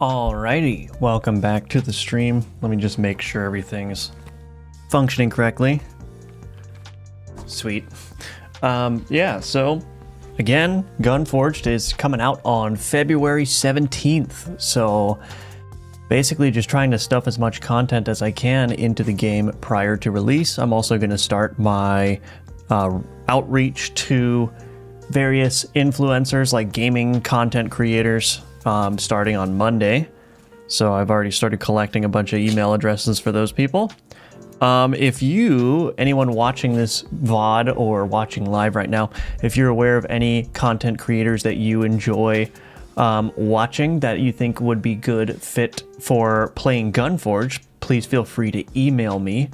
Alrighty, welcome back to the stream. Let me just make sure everything's functioning correctly. Sweet. Yeah, so again, Gunforged is coming out on February 17th. So basically just trying to stuff as much content as I can into the game prior to release. I'm also going to start my outreach to various influencers like gaming content creators starting on Monday. So I've already started collecting a bunch of email addresses for those people. If anyone watching this VOD or watching live right now, if you're aware of any content creators that you enjoy watching that you think would be good fit for playing Gunforged, please feel free to email me.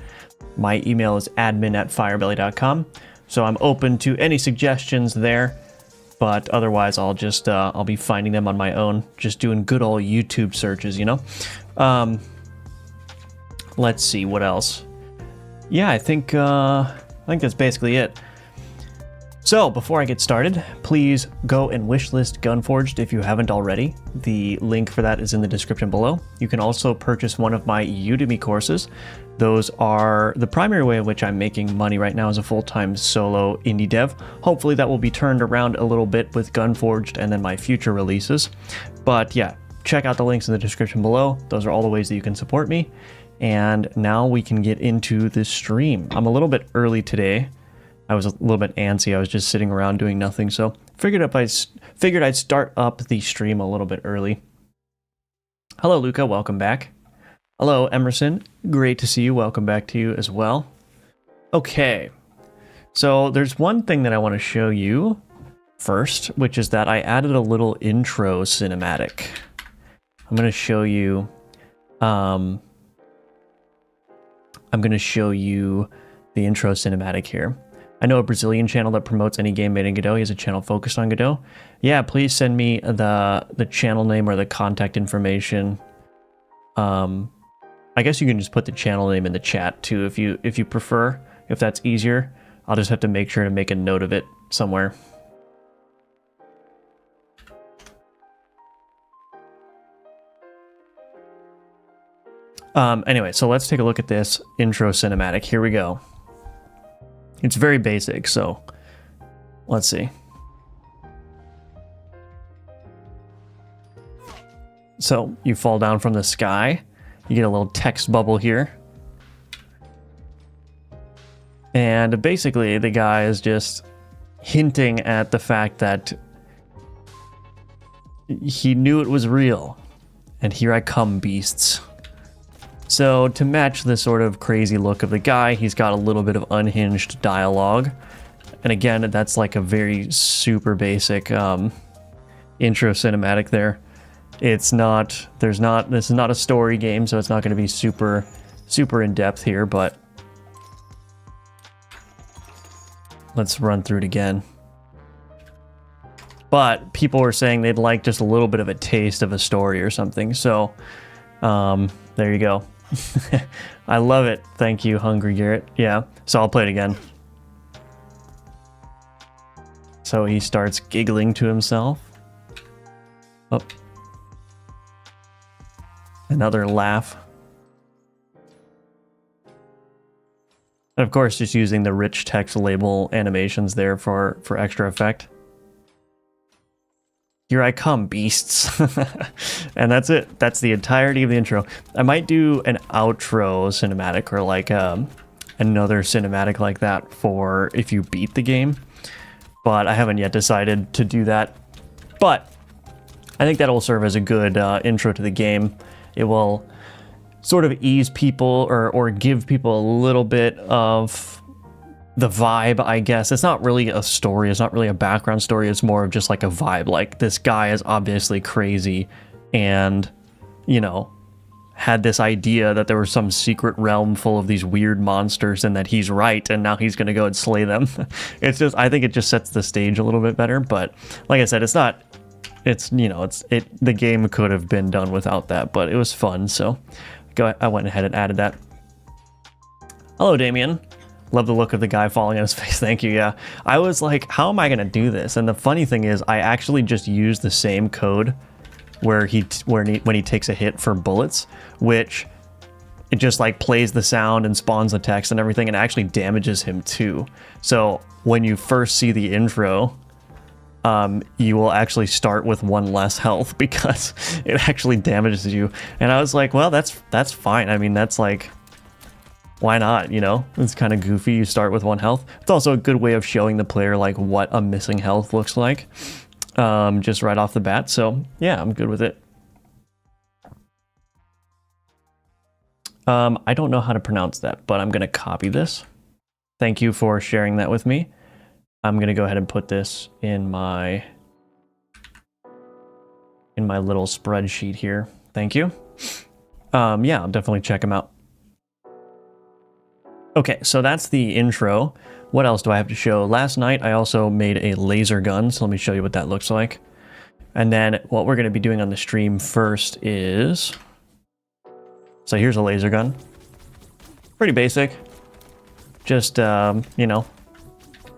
My email is admin@firebelly.com. So I'm open to any suggestions there. But otherwise, I'll be finding them on my own, just doing good old YouTube searches, you know? Let's see, what else? Yeah, I think that's basically it. So, before I get started, please go and wishlist Gunforged if you haven't already. The link for that is in the description below. You can also purchase one of my Udemy courses. Those are the primary way in which I'm making money right now as a full-time solo indie dev. Hopefully that will be turned around a little bit with Gunforged and then my future releases. But yeah, check out the links in the description below. Those are all the ways that you can support me. And now we can get into the stream. I'm a little bit early today. I was a little bit antsy. I was just sitting around doing nothing. So figured I'd start up the stream a little bit early. Hello, Luca. Welcome back. Hello, Emerson. Great to see you. Welcome back to you as well. Okay. So there's one thing that I want to show you first, which is that I added a little intro cinematic. I'm going to show you... I'm going to show you the intro cinematic here. I know a Brazilian channel that promotes any game made in Godot. He has a channel focused on Godot. Yeah, please send me the channel name or the contact information. I guess you can just put the channel name in the chat too if you prefer, if that's easier. I'll just have to make sure to make a note of it somewhere. Anyway, so let's take a look at this intro cinematic. Here we go. It's very basic, so let's see. So you fall down from the sky. You get a little text bubble here. And basically the guy is just hinting at the fact that he knew it was real. And here I come, beasts. So to match the sort of crazy look of the guy, he's got a little bit of unhinged dialogue. And again, that's like a very super basic intro cinematic there. This is not a story game, so it's not going to be super in depth here, but let's run through it again. But people were saying they'd like just a little bit of a taste of a story or something, so there you go. I love it. Thank you, Hungry Garrett. Yeah, so I'll play it again. So he starts giggling to himself. Oh. Another laugh. And of course, just using the rich text label animations there for extra effect. Here I come, beasts. And that's it. That's the entirety of the intro. I might do an outro cinematic or like another cinematic like that for if you beat the game. But I haven't yet decided to do that. But I think that will serve as a good intro to the game. It will sort of ease people or give people a little bit of the vibe, I guess. It's not really a story. It's not really a background story. It's more of just like a vibe. Like, this guy is obviously crazy and, you know, had this idea that there was some secret realm full of these weird monsters and that he's right and now he's going to go and slay them. It's just, I think it just sets the stage a little bit better. But like I said, the game could have been done without that, but it was fun. So I went ahead and added that. Hello, Damien. Love the look of the guy falling on his face. Thank you. Yeah. I was like, how am I going to do this? And the funny thing is I actually just used the same code where when he takes a hit for bullets, which it just like plays the sound and spawns the text and everything, and actually damages him too. So when you first see the intro, you will actually start with 1 less health because it actually damages you. And I was like, well, that's fine. I mean, that's like, why not, you know? It's kind of goofy. You start with 1 health. It's also a good way of showing the player like what a missing health looks like, just right off the bat. So yeah, I'm good with it. I don't know how to pronounce that, but I'm going to copy this. Thank you for sharing that with me. I'm going to go ahead and put this in my little spreadsheet here. Thank you. Yeah, I'll definitely check them out. Okay, so that's the intro. What else do I have to show? Last night, I also made a laser gun, so let me show you what that looks like. And then what we're going to be doing on the stream first is... So here's a laser gun. Pretty basic. Just, you know,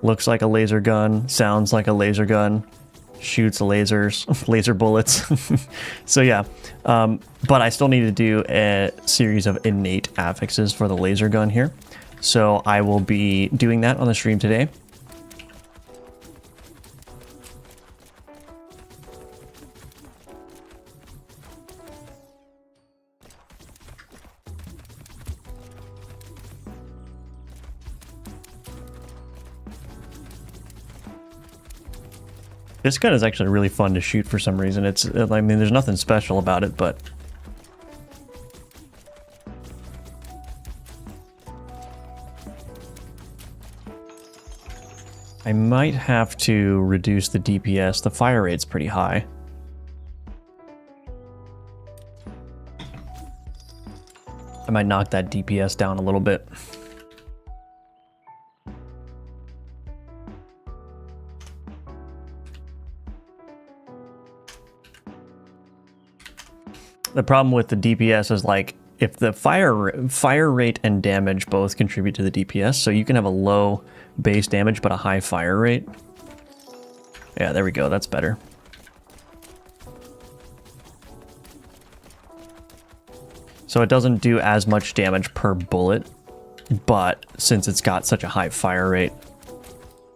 looks like a laser gun, sounds like a laser gun, shoots lasers, laser bullets. So yeah, but I still need to do a series of innate affixes for the laser gun here. So I will be doing that on the stream today. This gun is actually really fun to shoot for some reason. It's, I mean, there's nothing special about it, but... I might have to reduce the DPS. The fire rate's pretty high. I might knock that DPS down a little bit. The problem with the DPS is like if the fire rate and damage both contribute to the DPS, so you can have a low base damage but a high fire rate. Yeah, there we go. That's better. So it doesn't do as much damage per bullet, but since it's got such a high fire rate,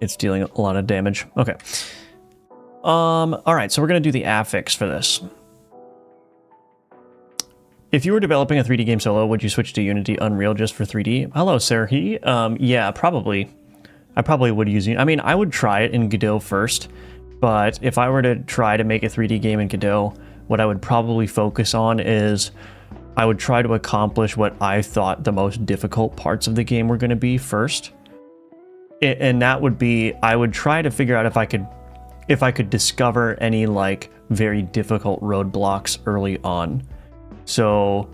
it's dealing a lot of damage. Okay. All right, so we're gonna do the affix for this. If you were developing a 3D game solo, would you switch to Unity, Unreal just for 3D? Hello, Serhi. Yeah, probably. I probably would use it. I mean, I would try it in Godot first, but if I were to try to make a 3D game in Godot, what I would probably focus on is I would try to accomplish what I thought the most difficult parts of the game were going to be first. And that would be, I would try to figure out if I could discover any like very difficult roadblocks early on. So,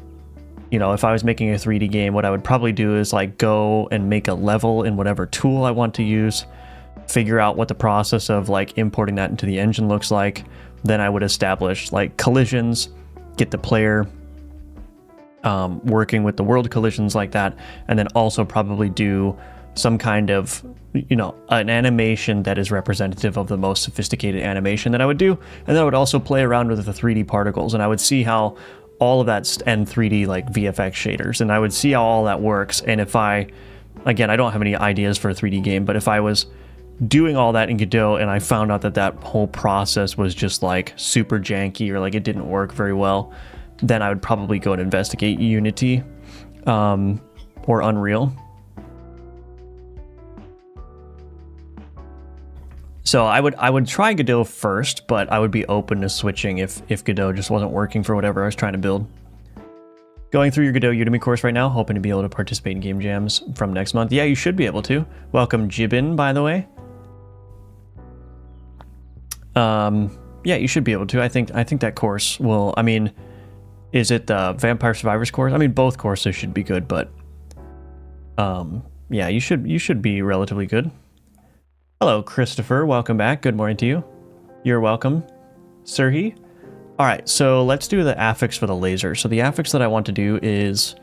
you know, if I was making a 3D game, what I would probably do is like go and make a level in whatever tool I want to use, figure out what the process of like importing that into the engine looks like. Then I would establish like collisions, get the player working with the world collisions like that, and then also probably do some kind of, you know, an animation that is representative of the most sophisticated animation that I would do. And then I would also play around with the 3D particles, and I would see how all of that, and 3D like VFX shaders, and I would see how all that works. And if again, I don't have any ideas for a 3D game, but if I was doing all that in Godot and I found out that that whole process was just like super janky or like it didn't work very well, then I would probably go and investigate Unity or Unreal. So I would try Godot first, but I would be open to switching if Godot just wasn't working for whatever I was trying to build. Going through your Godot Udemy course right now, hoping to be able to participate in game jams from next month. Yeah, you should be able to. Welcome Jibin, by the way. Yeah, you should be able to. I think that course will, I mean, is it the Vampire Survivors course? I mean, both courses should be good, but yeah, you should be relatively good. Hello, Christopher. Welcome back. Good morning to you. You're welcome, Serhi. All right, so let's do the affix for the laser. So the affix that I want to do is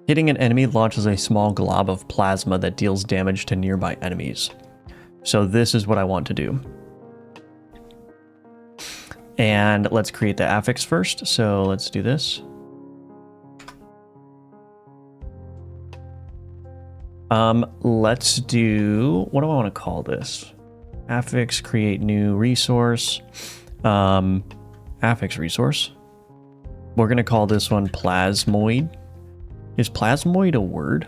hitting an enemy launches a small glob of plasma that deals damage to nearby enemies. So this is what I want to do. And let's create the affix first. So let's do this. Let's do, what do I want to call this? Affix, create new resource. Affix resource. We're going to call this one plasmoid. Is plasmoid a word?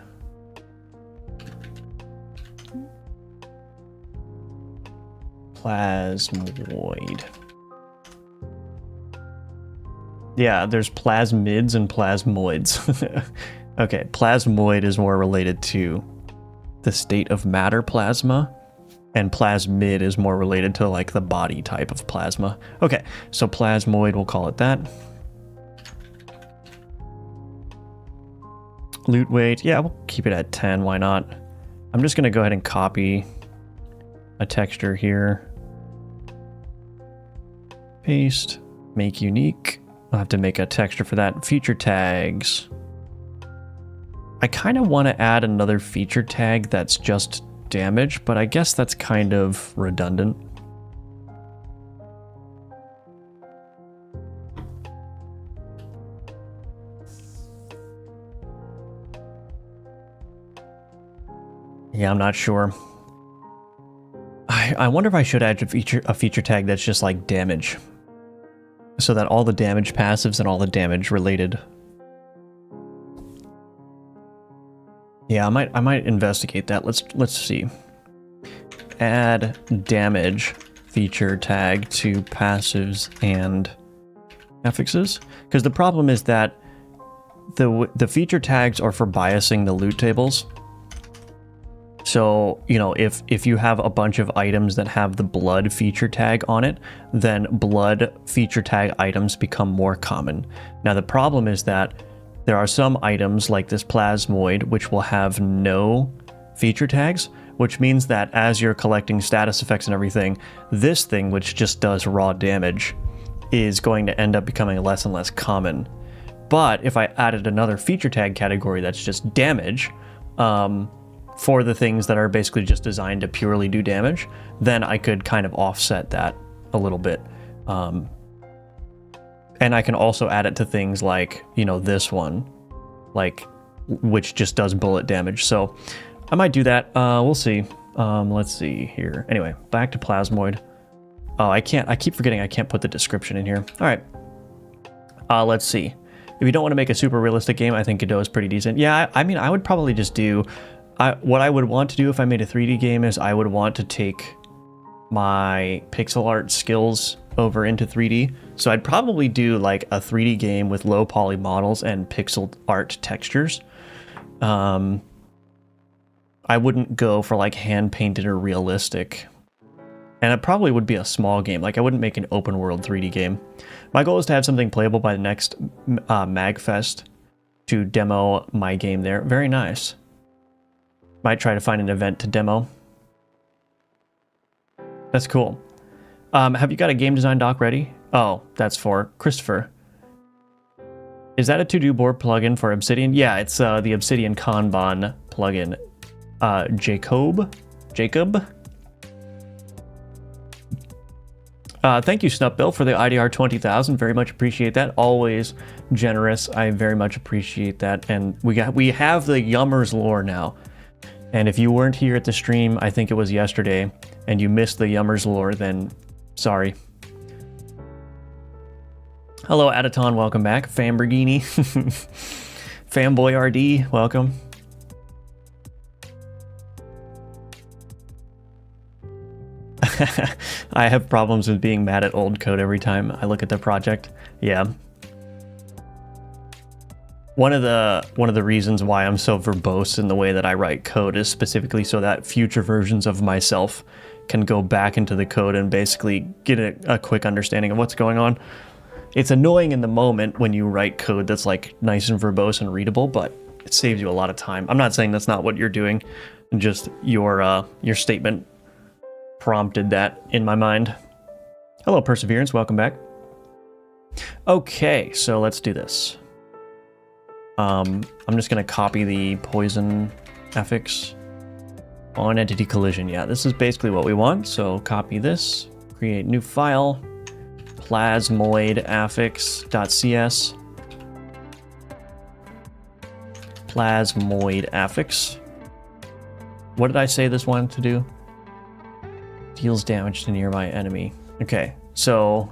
Plasmoid. Yeah, there's plasmids and plasmoids. Okay, plasmoid is more related to the state of matter plasma, and plasmid is more related to like the body type of plasma. Okay, so plasmoid, we'll call it that. Loot weight, yeah, we'll keep it at 10, why not? I'm just gonna go ahead and copy a texture here. Paste, make unique. I'll have to make a texture for that. Feature tags. I kind of want to add another feature tag that's just damage, but I guess that's kind of redundant. Yeah, I'm not sure. I wonder if I should add a feature tag that's just like damage, so that all the damage passives and all the damage related. Yeah, I might investigate that. Let's see. Add damage feature tag to passives and affixes, because the problem is that the feature tags are for biasing the loot tables. So, you know, if you have a bunch of items that have the blood feature tag on it, then blood feature tag items become more common. Now, the problem is that there are some items like this plasmoid which will have no feature tags, which means that as you're collecting status effects and everything, this thing, which just does raw damage, is going to end up becoming less and less common. But if I added another feature tag category that's just damage, for the things that are basically just designed to purely do damage, then I could kind of offset that a little bit. And I can also add it to things like, you know, this one, like, which just does bullet damage. So I might do that. We'll see. Let's see here. Anyway, back to plasmoid. Oh, I keep forgetting I can't put the description in here. All right. Let's see. If you don't want to make a super realistic game, I think Godot is pretty decent. Yeah, I mean, I would probably just do... what I would want to do if I made a 3D game is I would want to take my pixel art skills over into 3D. So I'd probably do like a 3D game with low poly models and pixel art textures. I wouldn't go for like hand painted or realistic. And it probably would be a small game. Like I wouldn't make an open world 3D game. My goal is to have something playable by the next MagFest to demo my game there. Very nice. Might try to find an event to demo. That's cool. Have you got a game design doc ready? Oh, that's for Christopher. Is that a to-do board plugin for Obsidian? Yeah, it's the Obsidian Kanban plugin. Jacob? Thank you, Snupbill, for the IDR 20,000. Very much appreciate that. Always generous. I very much appreciate that. And we have the Yummers lore now. And if you weren't here at the stream, I think it was yesterday, and you missed the Yummers lore, then sorry. Hello, Adaton, welcome back. Famborghini. Fanboy RD, welcome. I have problems with being mad at old code every time I look at the project. Yeah. One of the reasons why I'm so verbose in the way that I write code is specifically so that future versions of myself can go back into the code and basically get a quick understanding of what's going on. It's annoying in the moment when you write code that's like nice and verbose and readable, but it saves you a lot of time. I'm not saying that's not what you're doing, just your statement prompted that in my mind. Hello, Perseverance, welcome back. Okay, so let's do this. I'm just going to copy the poison affix on entity collision. Yeah, this is basically what we want. So copy this, create new file, plasmoid affix.cs. Plasmoid affix. What did I say this wanted to do? Deals damage to nearby enemy. Okay, so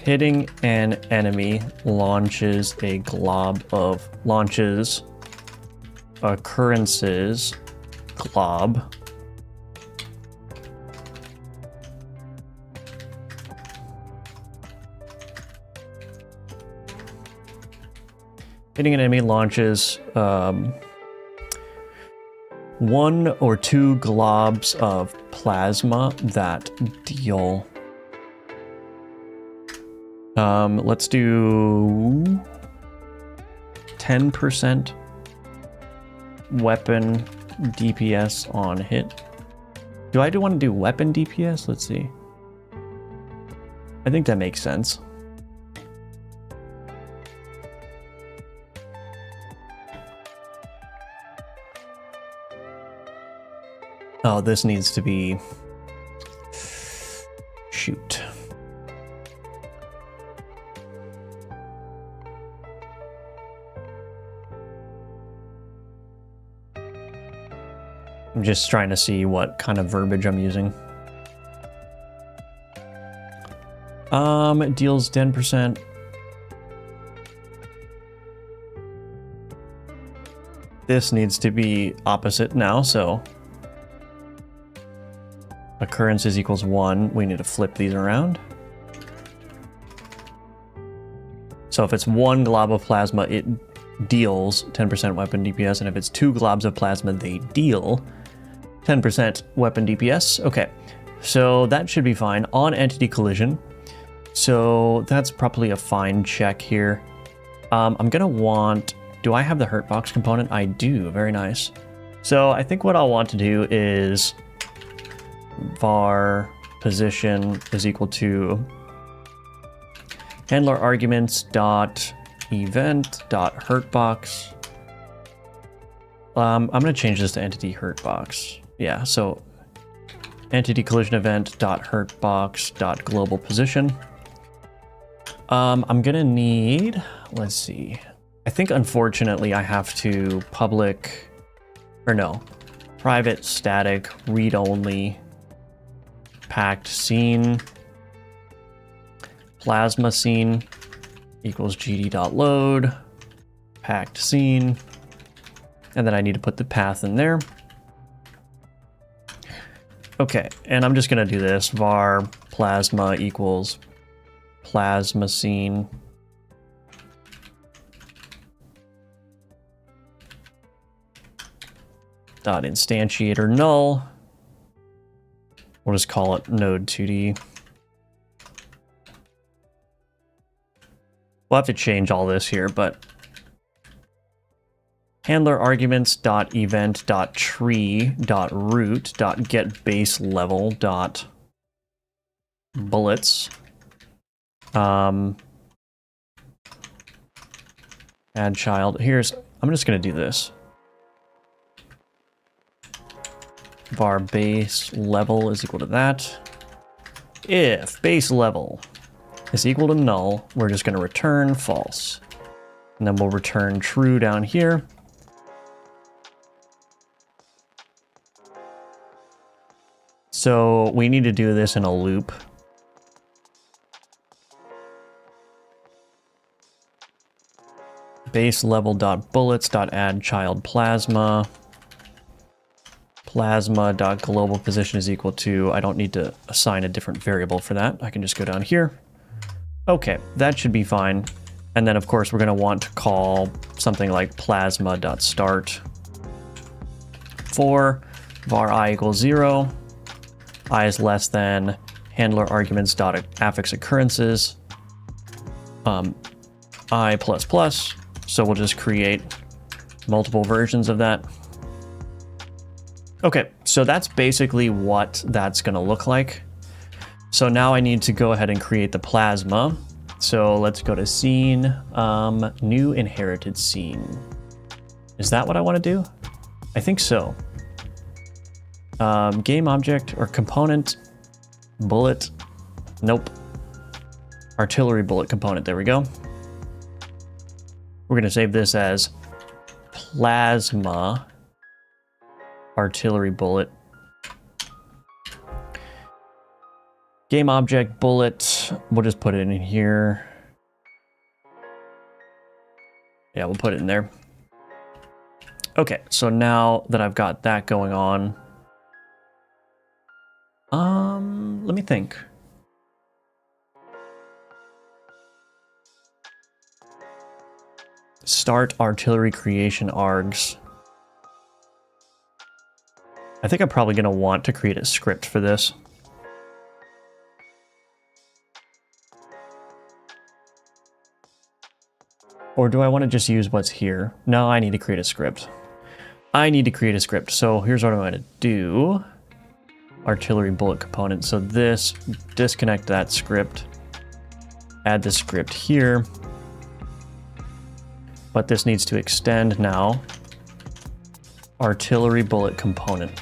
hitting an enemy launches a glob of occurrences glob. Hitting an enemy launches 1 or 2 globs of plasma that deal. Let's do 10% weapon DPS on hit. Do I want to do weapon DPS? Let's see. I think that makes sense. Oh, this needs to be... Shoot. I'm just trying to see what kind of verbiage I'm using. It deals 10%. This needs to be opposite now, so... Occurrences equals 1. We need to flip these around. So if it's 1 glob of plasma, it deals 10% weapon DPS, and if it's 2 globs of plasma, they deal 10% weapon DPS. Okay, so that should be fine on entity collision. So that's probably a fine check here. I'm gonna want... Do I have the hurt box component? I do. Very nice. So I think what I'll want to do is... var position is equal to handler arguments dot event dot hurtbox. I'm going to change this to entity hurtbox. Yeah, so entity collision event dot hurtbox dot global position. I'm going to need, let's see. I think unfortunately I have to public, or no, private static read only packed scene plasma scene equals gd.load packed scene, and then I need to put the path in there. Okay, and I'm just gonna do this var plasma equals plasma scene dot instantiator null. We'll just call it node 2D. We'll have to change all this here, but handler arguments dot event dot tree dot root dot get base level dot bullets. Add child. I'm just gonna do this. Var base level is equal to that. If base level is equal to null, we're just going to return false. And then we'll return true down here. So we need to do this in a loop. Base level dot bullets dot add child plasma. Plasma.global position is equal to, I don't need to assign a different variable for that. I can just go down here. Okay, that should be fine. And then of course we're gonna want to call something like plasma.start for var I equals 0. I is less than handler arguments dot affix occurrences I plus plus. So we'll just create multiple versions of that. Okay, so that's basically what that's going to look like. So now I need to go ahead and create the plasma. So let's go to scene, new inherited scene. Is that what I want to do? I think so. Game object or component, bullet. Nope. artillery bullet component. There we go. We're going to save this as plasma artillery bullet. Game object bullet. We'll just put it in here. Yeah, we'll put it in there. Okay, so now that I've got that going on, let me think. Start artillery creation args. I think I'm probably going to want to create a script for this. Or do I want to just use what's here? No, I need to create a script. I need to create a script. So here's what I'm going to do. Artillery bullet component. So this, disconnect that script. Add the script here. But this needs to extend now. Artillery bullet component.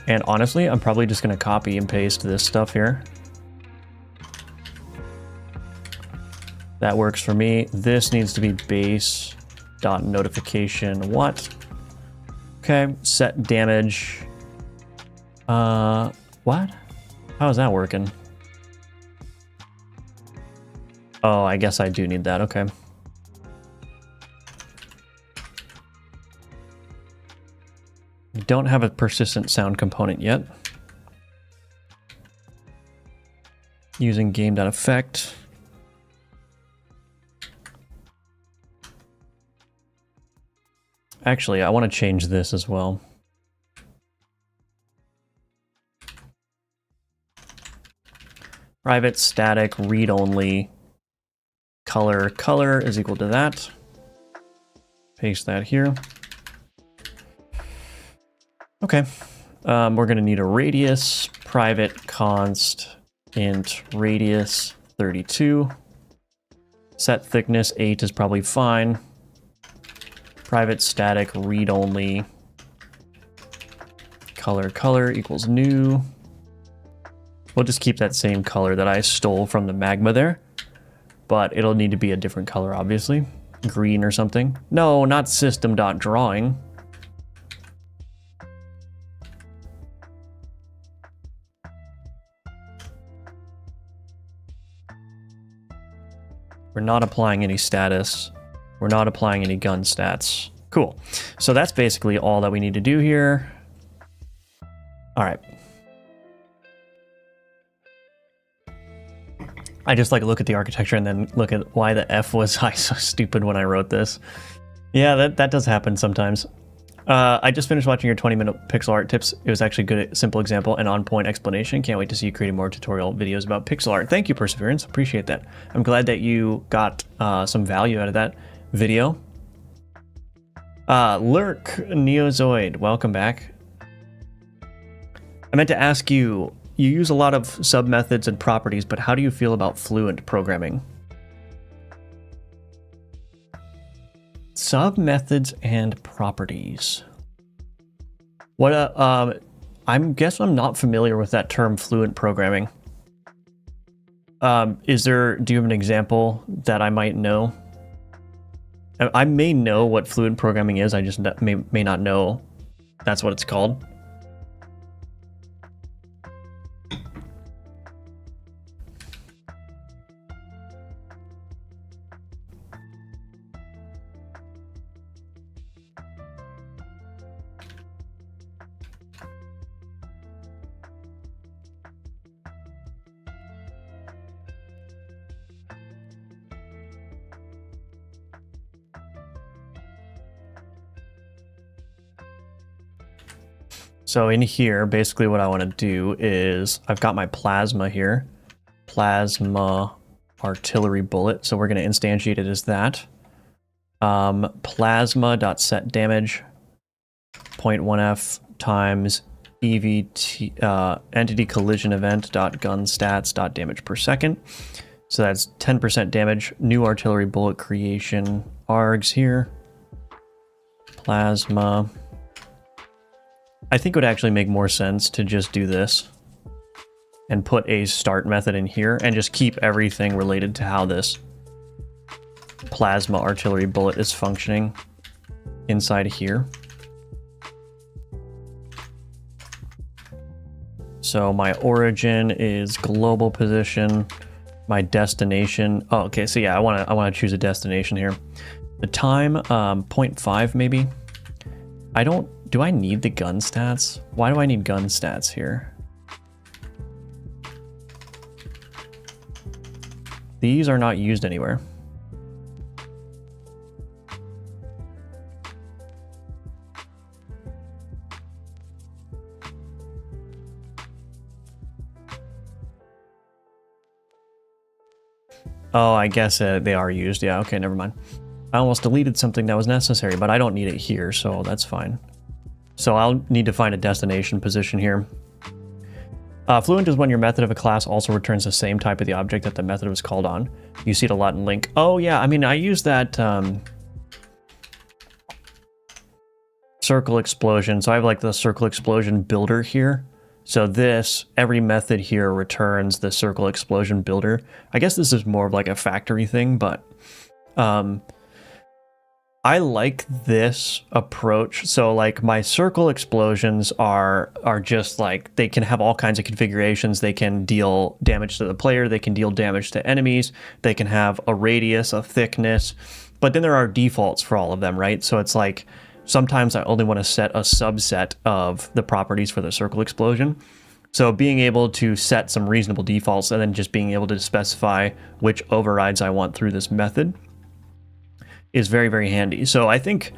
And honestly, I'm probably just going to copy and paste this stuff here. That works for me. This needs to be base.notification what? Okay, set damage. What? How is that working? Oh, I guess I do need that. Okay. We don't have a persistent sound component yet. Using game.effect. Actually, I want to change this as well. Private static read only color is equal to that. Paste that here. Okay. We're going to need a radius, private const int radius 32. Set thickness 8 is probably fine. Private static read only color equals new. We'll just keep that same color that I stole from the magma there, but it'll need to be a different color, obviously. Green or something. No, not system.drawing. We're not applying any status. We're not applying any gun stats. Cool. So that's basically all that we need to do here. All right. I just like look at the architecture and then look at why the F was so stupid when I wrote this. Yeah, that does happen sometimes. I just finished watching your 20-minute pixel art tips. It was actually good, simple example and on-point explanation. Can't wait to see you creating more tutorial videos about pixel art. Thank you, Perseverance. Appreciate that. I'm glad that you got some value out of that video. Lurk Neozoid, welcome back. I meant to ask you, you use a lot of sub-methods and properties, but how do you feel about fluent programming? Sub-methods and properties. What I guess I'm not familiar with that term, fluent programming. Do you have an example that I might know? I may know what fluent programming is, I just may not know that's what it's called. So in here, basically what I want to do is, I've got my plasma here, plasma artillery bullet. So we're going to instantiate it as that. Plasma.setDamage 0.1f times EVT entity collision event gun stats damage per second. So that's 10% damage. New artillery bullet creation args here. Plasma I think it would actually make more sense to just do this and put a start method in here and just keep everything related to how this plasma artillery bullet is functioning inside here. So my origin is global position. My destination. Oh, okay. So yeah, I want to choose a destination here. The time, 0.5 maybe. Do I need the gun stats? Why do I need gun stats here? These are not used anywhere. Oh, I guess they are used. Yeah, okay, never mind. I almost deleted something that was necessary, but I don't need it here, so that's fine. So I'll need to find a destination position here. Fluent is when your method of a class also returns the same type of the object that the method was called on. You see it a lot in Link. Oh yeah, I mean, I use that circle explosion. So I have like the circle explosion builder here. So this, every method here returns the circle explosion builder. I guess this is more of like a factory thing, but I like this approach. So like my circle explosions are just like, they can have all kinds of configurations. They can deal damage to the player. They can deal damage to enemies. They can have a radius, a thickness, but then there are defaults for all of them, right? So it's like, sometimes I only want to set a subset of the properties for the circle explosion. So being able to set some reasonable defaults and then just being able to specify which overrides I want through this method is very, very handy. So I think,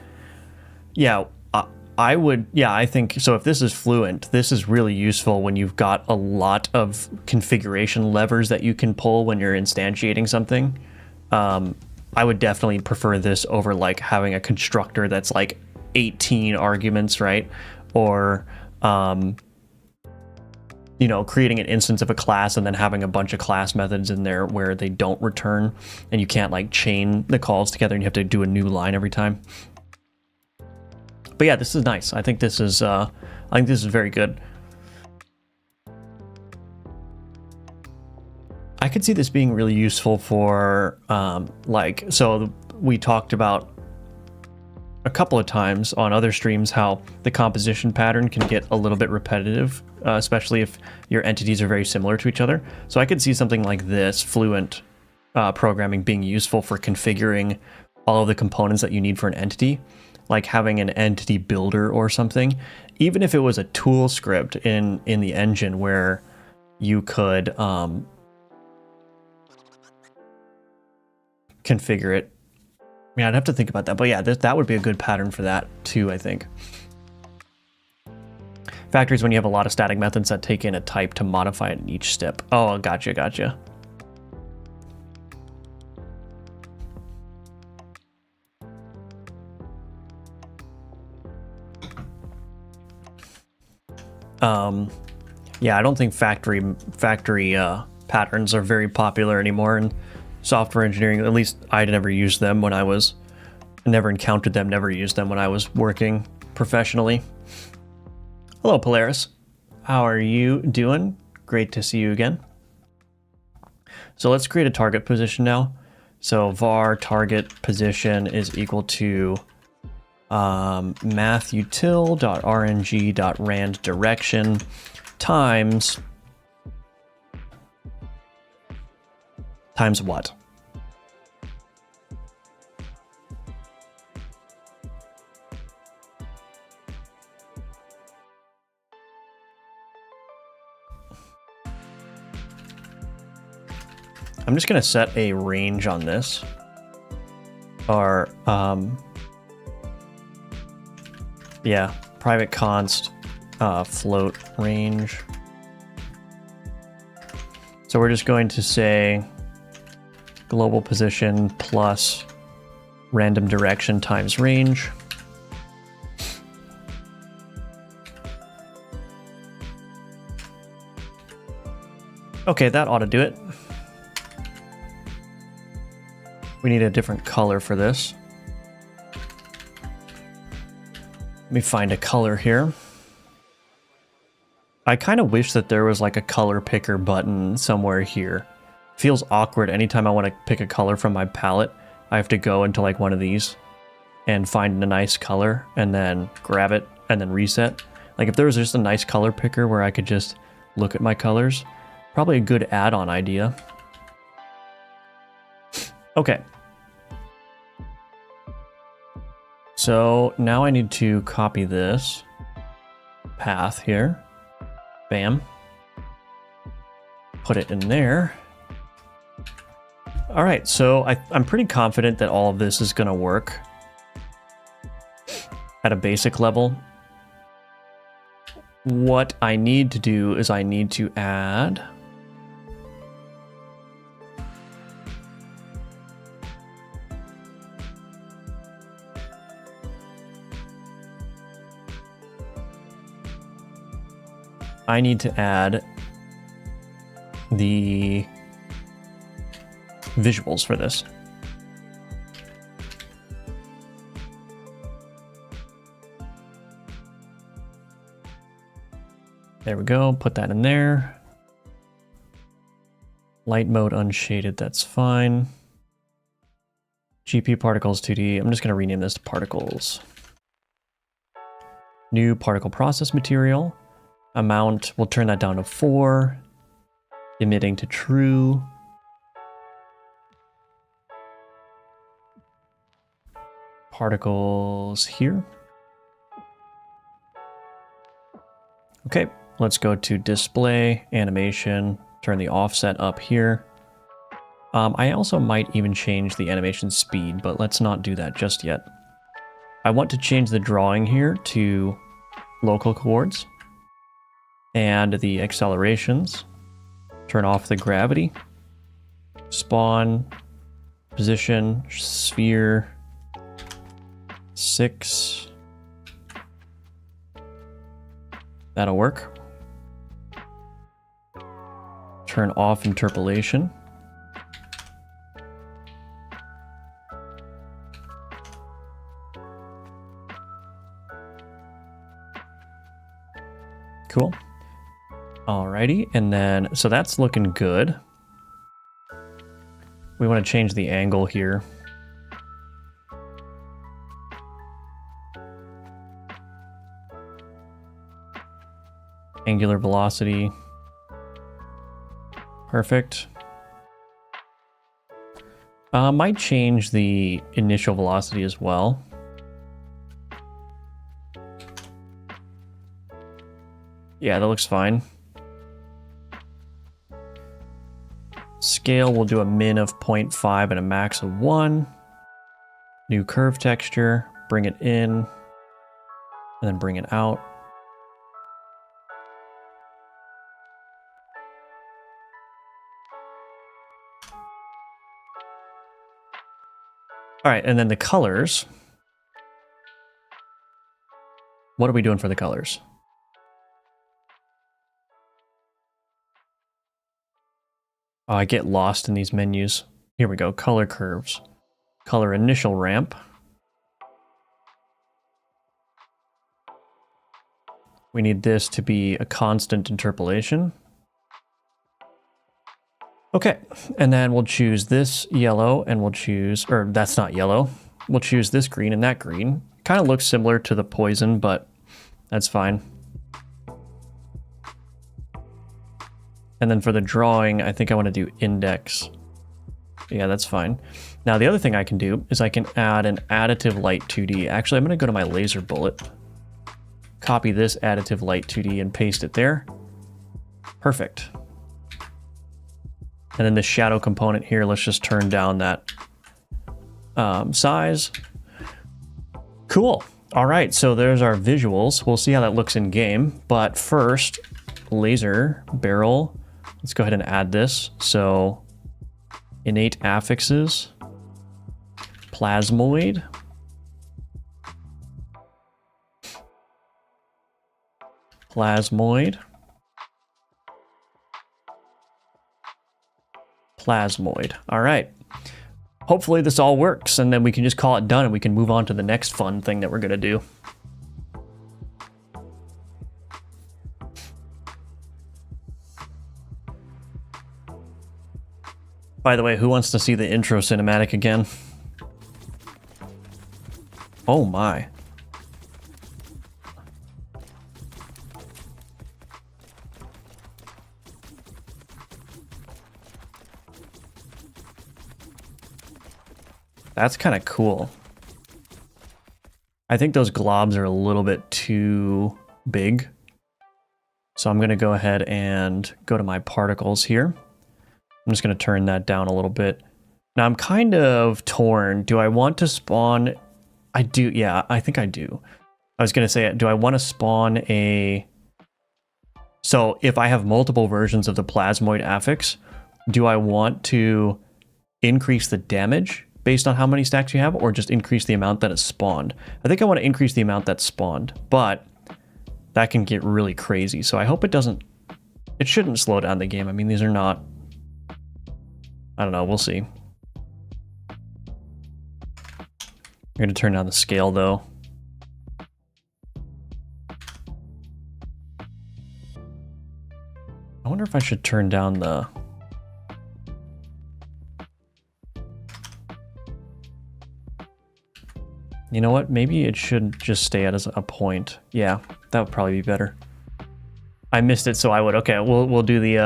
yeah, I think, so if this is Fluent, this is really useful when you've got a lot of configuration levers that you can pull when you're instantiating something. I would definitely prefer this over like having a constructor that's like 18 arguments, right? Or, you know, creating an instance of a class and then having a bunch of class methods in there where they don't return and you can't like chain the calls together and you have to do a new line every time. But yeah, this is nice. I think this is very good. I could see this being really useful for like, so we talked about a couple of times on other streams how the composition pattern can get a little bit repetitive, especially if your entities are very similar to each other. So I could see something like this, Fluent programming, being useful for configuring all of the components that you need for an entity, like having an entity builder or something. Even if it was a tool script in the engine where you could configure it. I mean, I'd have to think about that, but yeah, that would be a good pattern for that too, I think. Factories when you have a lot of static methods that take in a type to modify it in each step. Oh, gotcha. Yeah, I don't think factory patterns are very popular anymore in software engineering. At least I never used them when I was, never encountered them, never used them when I was working professionally. Hello, Polaris. How are you doing? Great to see you again. So let's create a target position now. So var target position is equal to mathUtil.rng.rand direction times what? I'm just going to set a range on this, or yeah, private const float range. So we're just going to say global position plus random direction times range. Okay, that ought to do it. We need a different color for this. Let me find a color here. I kind of wish that there was like a color picker button somewhere here. Feels awkward anytime I want to pick a color from my palette. I have to go into like one of these and find a nice color and then grab it and then reset. Like if there was just a nice color picker where I could just look at my colors, probably a good add-on idea. Okay. So now I need to copy this path here. Bam. Put it in there. All right, so I'm pretty confident that all of this is going to work at a basic level. What I need to do is I need to add the visuals for this. There we go, put that in there. Light mode unshaded, that's fine. GPU particles 2D, I'm just gonna rename this to particles. New particle process material. Amount, we'll turn that down to 4. Emitting to true. Particles here. Okay, let's go to display, animation, turn the offset up here. I also might even change the animation speed, but let's not do that just yet. I want to change the drawing here to local chords and the accelerations. Turn off the gravity. Spawn, position, sphere, 6. That'll work. Turn off interpolation. Cool. Alrighty, and then, so that's looking good. We want to change the angle here. Angular velocity. Perfect. Might change the initial velocity as well. Yeah, that looks fine. Scale, we'll do a min of 0.5 and a max of 1. New curve texture, bring it in, and then bring it out. All right, and then the colors. What are we doing for the colors? Oh, I get lost in these menus. Here we go, color curves. Color initial ramp. We need this to be a constant interpolation. Okay, and then we'll choose this yellow and we'll choose, or that's not yellow. We'll choose this green and that green. Kind of looks similar to the poison, but that's fine. And then for the drawing, I think I want to do index. Yeah, that's fine. Now the other thing I can do is I can add an additive light 2D. Actually, I'm going to go to my laser bullet, copy this additive light 2D and paste it there. Perfect. And then the shadow component here, let's just turn down that size. Cool. All right, so there's our visuals. We'll see how that looks in game. But first, laser barrel. Let's go ahead and add this. So innate affixes, plasmoid, plasmoid, plasmoid. All right. Hopefully this all works, and then we can just call it done and we can move on to the next fun thing that we're going to do. By the way, who wants to see the intro cinematic again? Oh my. That's kind of cool. I think those globs are a little bit too big. So I'm going to go ahead and go to my particles here. I'm just going to turn that down a little bit. Now I'm kind of torn. Do I want to spawn? I do. Yeah, I think I do. I was going to say, do I want to spawn a... So if I have multiple versions of the plasmoid affix, do I want to increase the damage based on how many stacks you have, or just increase the amount that is spawned? I think I want to increase the amount that's spawned, but that can get really crazy. So I hope it doesn't, it shouldn't slow down the game. I mean, these are not, I don't know, we'll see. I'm going to turn down the scale though. I wonder if I should turn down the... You know what? Maybe it should just stay at as a point. Yeah, that would probably be better. I missed it, so I would. Okay, we'll do the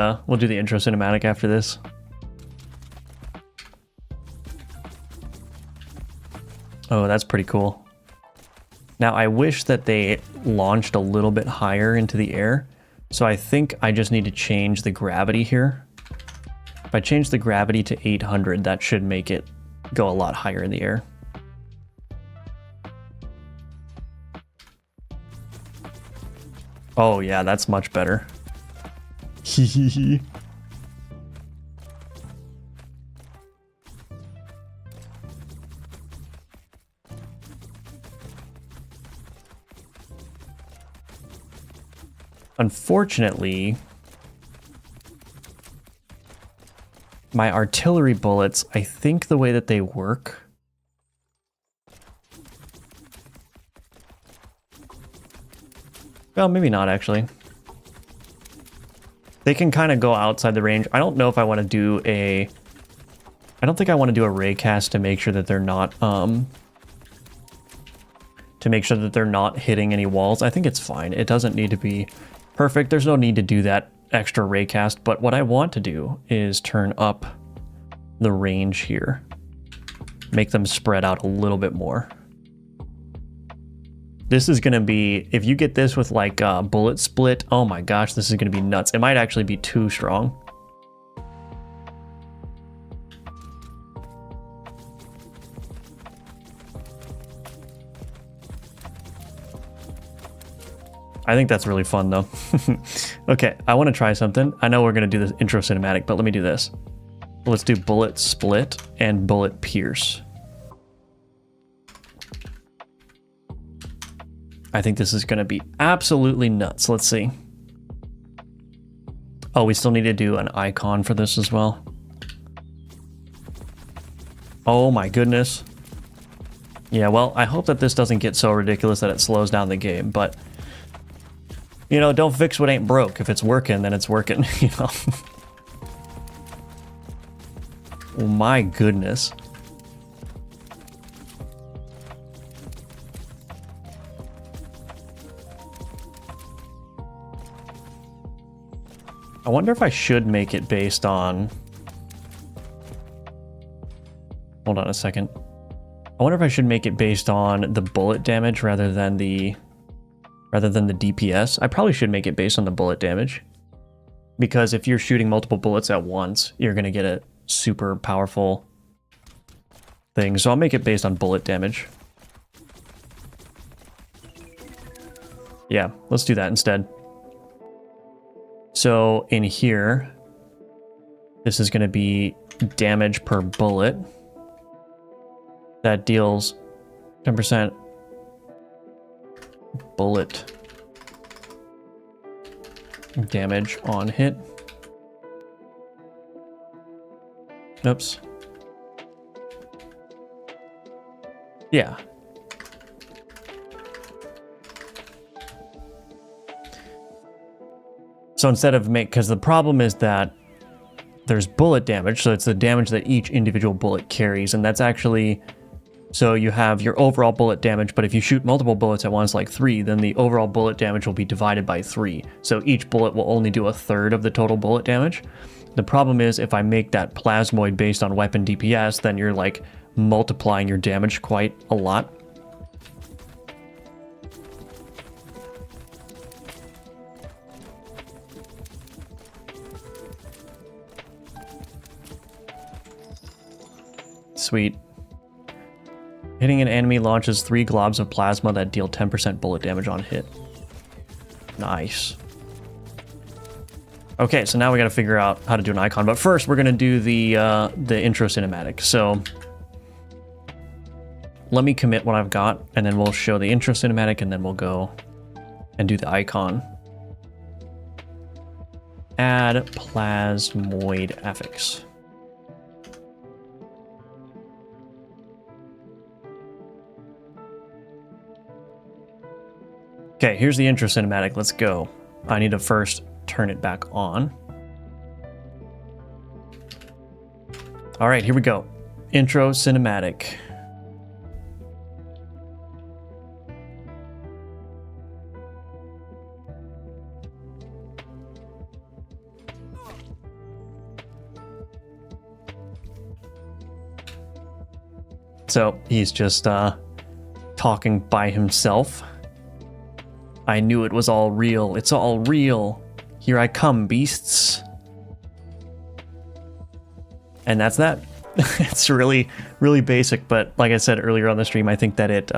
intro cinematic after this. Oh, that's pretty cool. Now I wish that they launched a little bit higher into the air. So I think I just need to change the gravity here. If I change the gravity to 800, that should make it go a lot higher in the air. Oh yeah, that's much better. Hehehe. Unfortunately, my artillery bullets, I think the way that they work... Well, maybe not, actually. They can kind of go outside the range. I don't know if I want to do a... I don't think I want to do a ray cast to make sure that they're not, to make sure that they're not hitting any walls. I think it's fine. It doesn't need to be perfect. There's no need to do that extra ray cast, but what I want to do is turn up the range here. Make them spread out a little bit more. This is going to be, if you get this with like a bullet split, oh my gosh, this is going to be nuts. It might actually be too strong. I think that's really fun though. Okay, I want to try something. I know we're going to do this intro cinematic, but let me do this. Let's do bullet split and bullet pierce. I think this is going to be absolutely nuts. Let's see. Oh, we still need to do an icon for this as well. Oh my goodness. Yeah, well, I hope that this doesn't get so ridiculous that it slows down the game, but... You know, don't fix what ain't broke. If it's working, then it's working, you know? Oh my goodness. I wonder if I should make it based on... Hold on a second. I wonder if I should make it based on the bullet damage rather than the DPS. I probably should make it based on the bullet damage. Because if you're shooting multiple bullets at once, you're going to get a super powerful thing. So I'll make it based on bullet damage. Yeah, let's do that instead. So in here, this is going to be damage per bullet. That deals 10% bullet damage on hit. Oops. Yeah. So instead of because the problem is that there's bullet damage, so it's the damage that each individual bullet carries, and that's actually, so you have your overall bullet damage, but if you shoot multiple bullets at once, like 3, then the overall bullet damage will be divided by 3. So each bullet will only do a third of the total bullet damage. The problem is if I make that plasmoid based on weapon DPS, then you're like multiplying your damage quite a lot. Sweet. Hitting an enemy launches 3 globs of plasma that deal 10% bullet damage on hit. Nice. Okay, so now we gotta figure out how to do an icon, but first we're gonna do the intro cinematic. So let me commit what I've got, and then we'll show the intro cinematic, and then we'll go and do the icon. Add plasmoid affix. Okay, here's the intro cinematic. Let's go. I need to first turn it back on. All right, here we go. Intro cinematic. So he's just talking by himself. I knew it was all real. It's all real. Here I come, beasts. And that's that. It's really, really basic, but like I said earlier on the stream, I think that it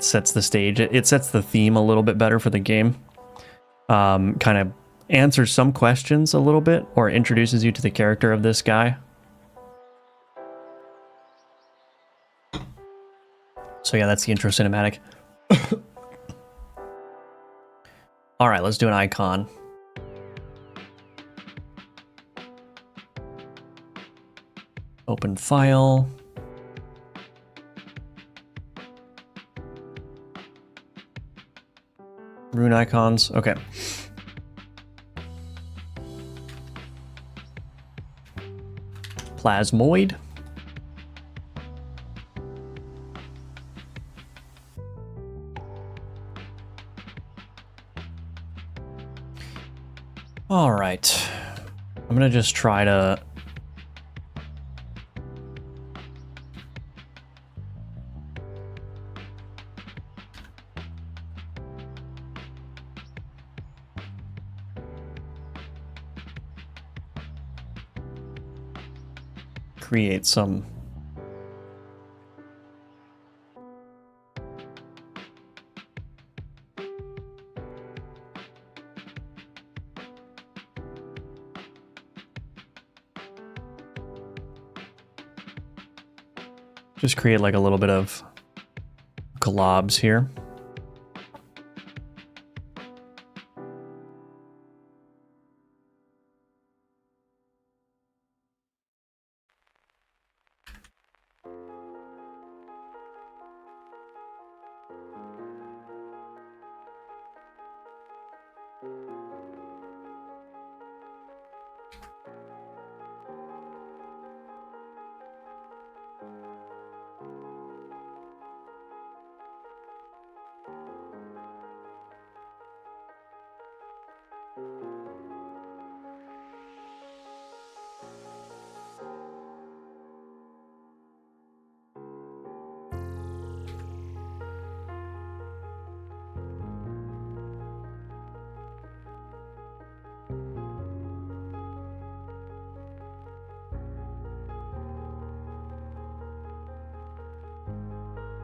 sets the stage. It sets the theme a little bit better for the game. Kind of answers some questions a little bit, or introduces you to the character of this guy. So yeah, that's the intro cinematic. All right, let's do an icon. Open file. Rune icons, okay. Plasmoid. All right, I'm gonna just try to create some just create like a little bit of globs here.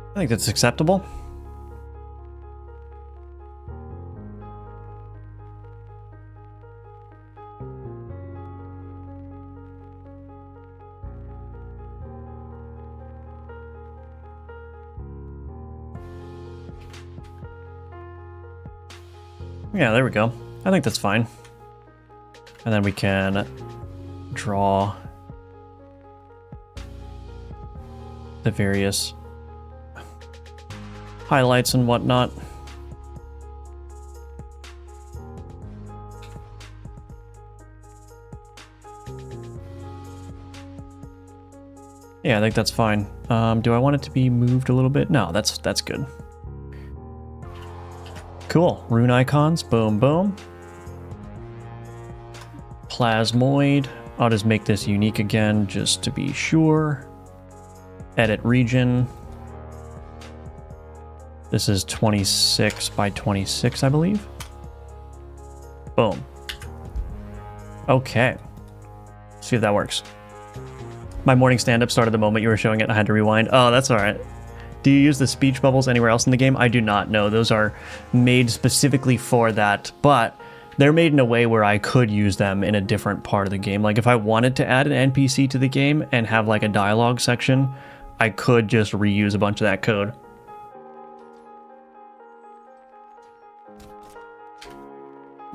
I think that's acceptable. Yeah, there we go. I think that's fine. And then we can draw the various highlights and whatnot. Yeah, I think that's fine. Do I want it to be moved a little bit? No, that's good. Cool. Rune icons. Boom, boom. Plasmoid. I'll just make this unique again just to be sure. Edit region. This is 26 by 26, I believe. Boom. Okay. See if that works. My morning stand-up started the moment you were showing it. I had to rewind. Oh, that's all right. Do you use the speech bubbles anywhere else in the game? I do not know. Those are made specifically for that, but they're made in a way where I could use them in a different part of the game. Like if I wanted to add an NPC to the game and have like a dialogue section, I could just reuse a bunch of that code.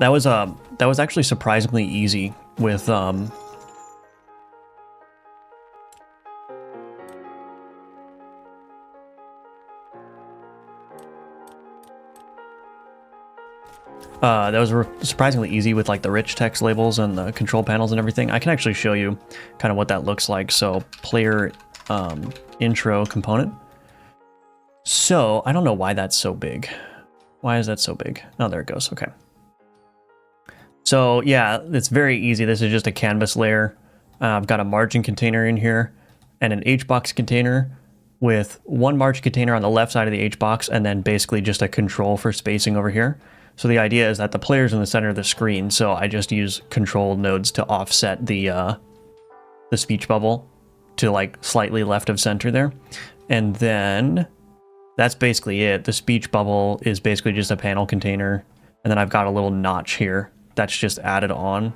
That was actually surprisingly easy with that was surprisingly easy with like the rich text labels and the control panels and everything. I can actually show you kind of what that looks like. So player intro component. So I don't know why that's so big. Why is that so big? Oh, there it goes. Okay. So yeah, it's very easy. This is just a canvas layer. I've got a margin container in here and an HBox container with one margin container on the left side of the HBox and then basically just a control for spacing over here. So the idea is that the player's in the center of the screen, so I just use control nodes to offset the speech bubble to like slightly left of center there. And then that's basically it. The speech bubble is basically just a panel container. And then I've got a little notch here that's just added on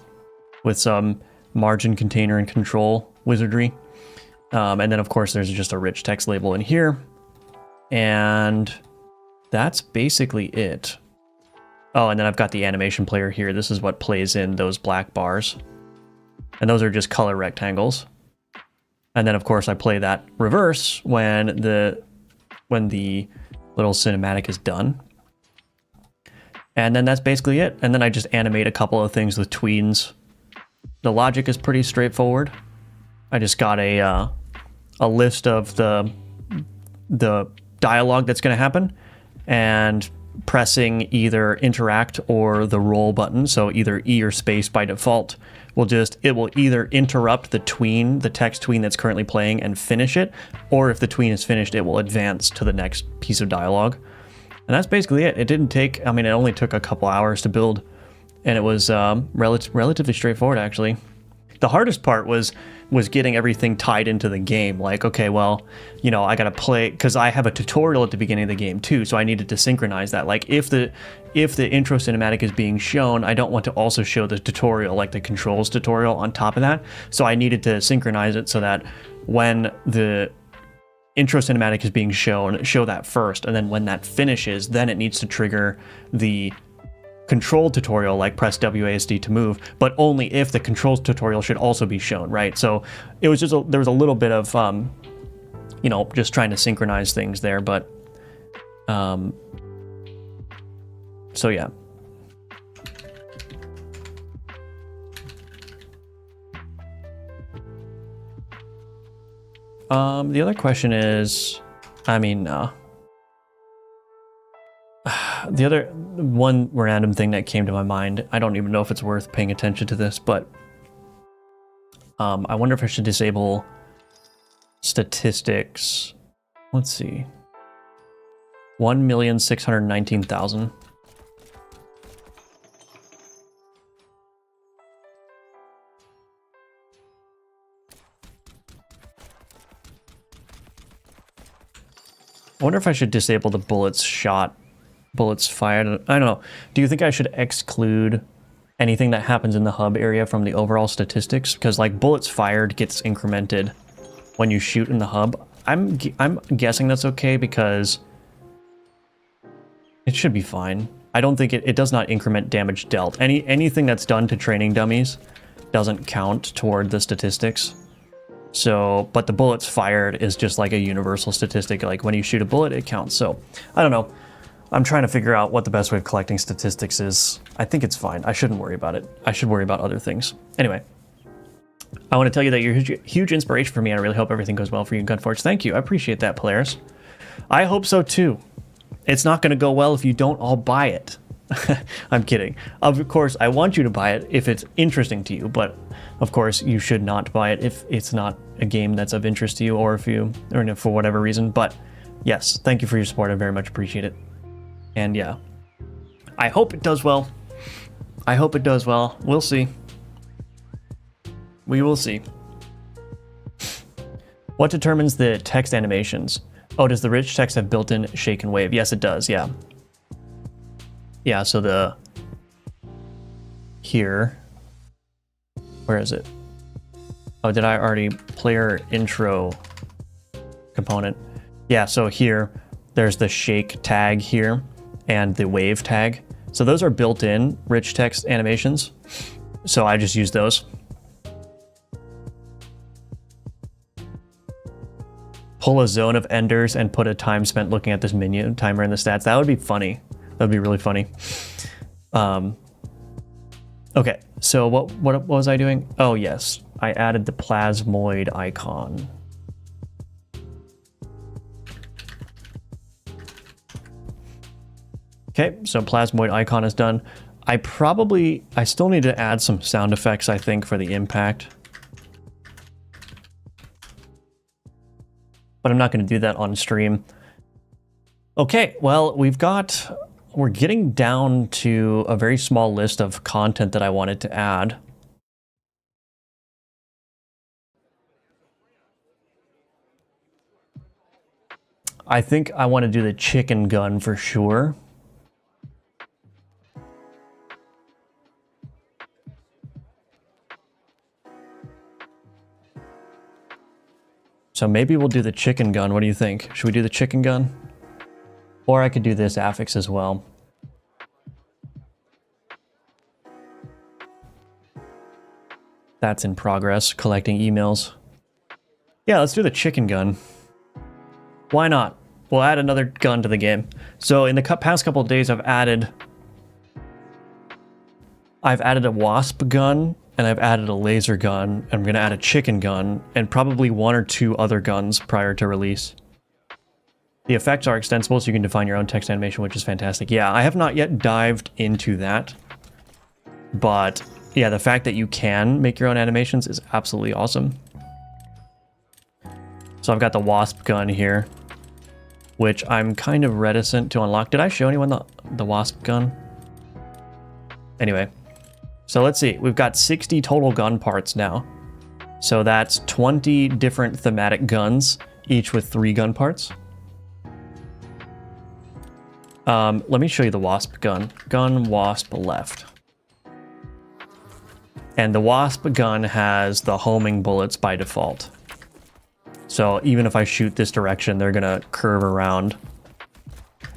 with some margin container and control wizardry. And then of course there's just a rich text label in here. And that's basically it. Oh, and then I've got the animation player here. This is what plays in those black bars. And those are just color rectangles. And then of course I play that reverse when the little cinematic is done. And then that's basically it. And then I just animate a couple of things with tweens. The logic is pretty straightforward. I just got a list of the dialogue that's going to happen, and pressing either interact or the roll button, so either E or space by default, it will either interrupt the text tween that's currently playing and finish it, or if the tween is finished, it will advance to the next piece of dialogue. And that's basically it. It didn't take, I mean, it only took a couple hours to build, and it was relatively straightforward, actually. The hardest part was getting everything tied into the game. Like, okay, well, you know, I gotta play, because I have a tutorial at the beginning of the game too, so I needed to synchronize that. Like, if the intro cinematic is being shown, I don't want to also show the tutorial, like the controls tutorial on top of that. So I needed to synchronize it so that when the intro cinematic is being shown, show that first, and then when that finishes, then it needs to trigger the control tutorial, like press WASD to move, but only if the controls tutorial should also be shown, right? So it was just there was a little bit of you know, just trying to synchronize things there, but so yeah. The other question is, I mean, the other one random thing that came to my mind, I don't even know if it's worth paying attention to this, but I wonder if I should disable statistics. Let's see. 1,619,000. I wonder if I should disable the bullets shot, bullets fired. I don't know. Do you think I should exclude anything that happens in the hub area from the overall statistics? Because like bullets fired gets incremented when you shoot in the hub. I'm guessing that's okay because it should be fine. I don't think it does not increment damage dealt. Anything that's done to training dummies doesn't count toward the statistics. So, but the bullets fired is just like a universal statistic. Like when you shoot a bullet, it counts. So I don't know. I'm trying to figure out what the best way of collecting statistics is. I think it's fine. I shouldn't worry about it. I should worry about other things. Anyway, I want to tell you that you're a huge inspiration for me. I really hope everything goes well for you in Gunforge. Thank you. I appreciate that, players. I hope so too. It's not going to go well if you don't all buy it. I'm kidding. Of course, I want you to buy it if it's interesting to you, but of course, you should not buy it if it's not a game that's of interest to you, or for whatever reason. But yes, thank you for your support. I very much appreciate it. And yeah, I hope it does well. I hope it does well. We'll see. We will see. What determines the text animations? Oh, does the rich text have built-in shake and wave? Yes, it does. Yeah. Yeah, so here, where is it? Oh, did I already player intro component? Yeah, so here, there's the shake tag here and the wave tag. So those are built-in rich text animations. So I just use those. Pull a zone of enders and put a time spent looking at this menu timer in the stats. That would be funny. That'd be really funny. Okay, so what was I doing? Oh yes, I added the plasmoid icon. Okay, so plasmoid icon is done. I still need to add some sound effects, I think, for the impact. But I'm not going to do that on stream. Okay, well, we're getting down to a very small list of content that I wanted to add. I think I want to do the chicken gun for sure. So maybe we'll do the chicken gun. What do you think? Should we do the chicken gun? Or I could do this affix as well. That's in progress, collecting emails. Yeah, let's do the chicken gun. Why not? We'll add another gun to the game. So in the past couple of days, I've added a wasp gun, and I've added a laser gun, and I'm going to add a chicken gun, and probably 1 or 2 other guns prior to release. The effects are extensible, so you can define your own text animation, which is fantastic. Yeah, I have not yet dived into that, but yeah, the fact that you can make your own animations is absolutely awesome. So I've got the wasp gun here, which I'm kind of reticent to unlock. Did I show anyone the wasp gun? Anyway, so let's see. We've got 60 total gun parts now. So that's 20 different thematic guns, each with 3 gun parts. Let me show you the wasp gun. Gun wasp left. And the wasp gun has the homing bullets by default. So even if I shoot this direction, they're gonna curve around.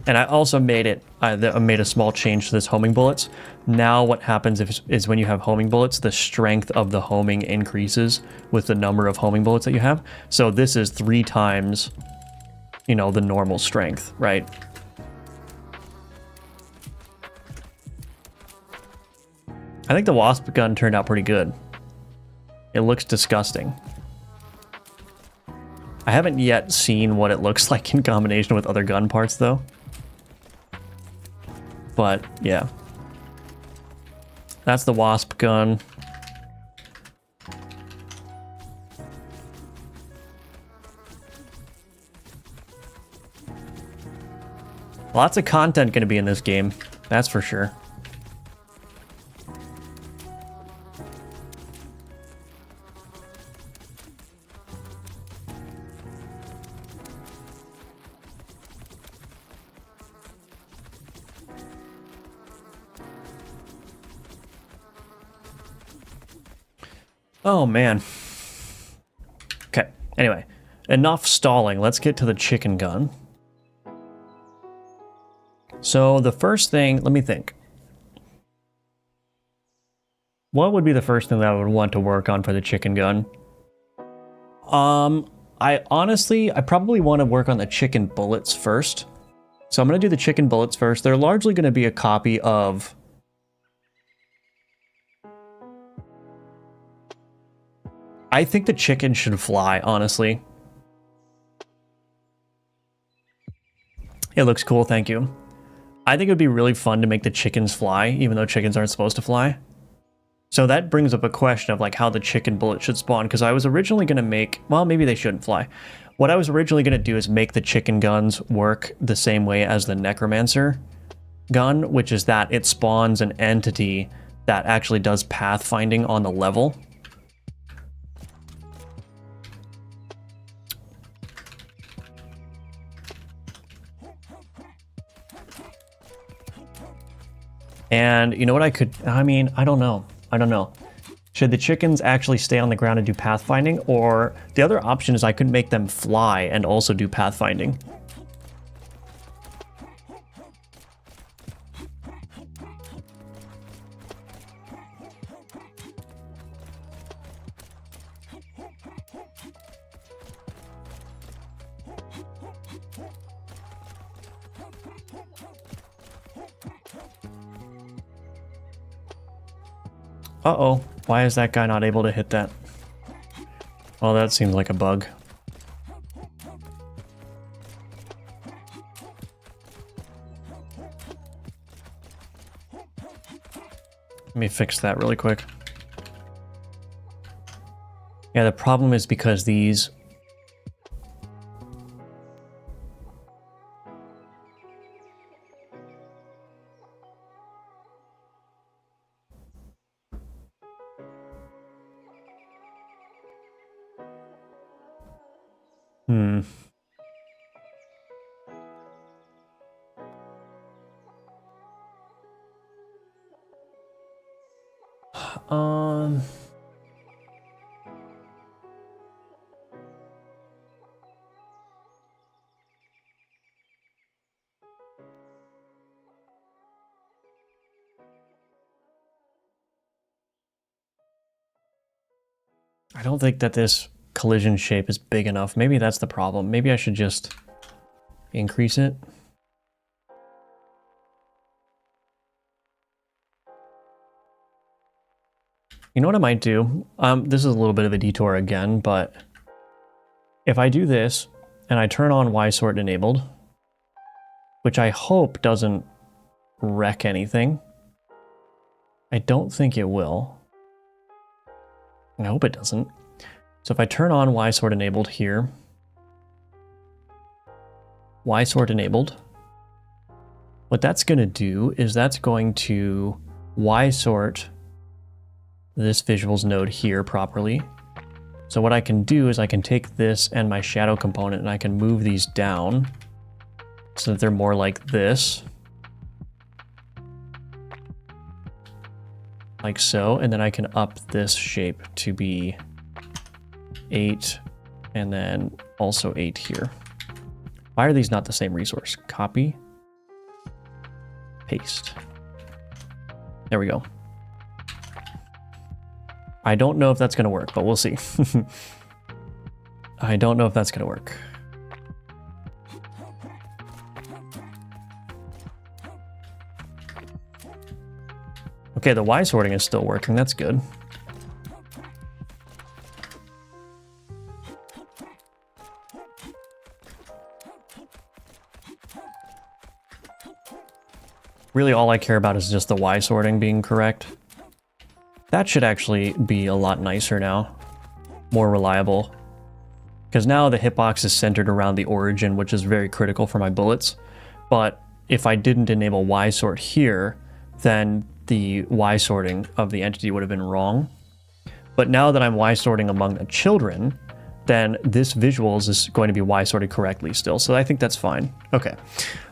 And I also made I made a small change to this homing bullets. Now what happens is when you have homing bullets, the strength of the homing increases with the number of homing bullets that you have. So this is 3 times, you know, the normal strength, right? I think the wasp gun turned out pretty good. It looks disgusting. I haven't yet seen what it looks like in combination with other gun parts though. But yeah. That's the wasp gun. Lots of content going to be in this game, that's for sure. Oh man. Okay, anyway, enough stalling. Let's get to the chicken gun. So the first thing, let me think. What would be the first thing that I would want to work on for the chicken gun? I probably want to work on the chicken bullets first. So I'm going to do the chicken bullets first. They're largely going to be a copy of I think the chicken should fly, honestly. It looks cool, thank you. I think it would be really fun to make the chickens fly, even though chickens aren't supposed to fly. So that brings up a question of like how the chicken bullet should spawn, because I was originally going to make, well, maybe they shouldn't fly. What I was originally going to do is make the chicken guns work the same way as the necromancer gun, which is that it spawns an entity that actually does pathfinding on the level. And you know what I could, I mean, I don't know. Should the chickens actually stay on the ground and do pathfinding? Or the other option is I could make them fly and also do pathfinding. Uh-oh, why is that guy not able to hit that? Well, that seems like a bug. Let me fix that really quick. Yeah, the problem is because these... I don't think that this collision shape is big enough. Maybe that's the problem. Maybe I should just increase it. You know what I might do? This is a little bit of a detour again, but if I do this and I turn on Y-sort enabled, which I hope doesn't wreck anything. I don't think it will. I hope it doesn't. So if I turn on Y-sort enabled here, Y-sort enabled, what that's going to do is that's going to Y-sort this visuals node here properly. So what I can do is I can take this and my shadow component and I can move these down so that they're more like this. Like so, and then I can up this shape to be 8 and then also 8 here. Why are these not the same resource? Copy, paste. There we go. I don't know if that's going to work, but we'll see. I don't know if that's going to work. Okay, the Y sorting is still working. That's good. Really, all I care about is just the Y sorting being correct. That should actually be a lot nicer now. More reliable. Because now the hitbox is centered around the origin, which is very critical for my bullets. But if I didn't enable Y sort here, then the Y sorting of the entity would have been wrong. But now that I'm Y sorting among the children, then this visuals is going to be Y sorted correctly still. So I think that's fine. Okay.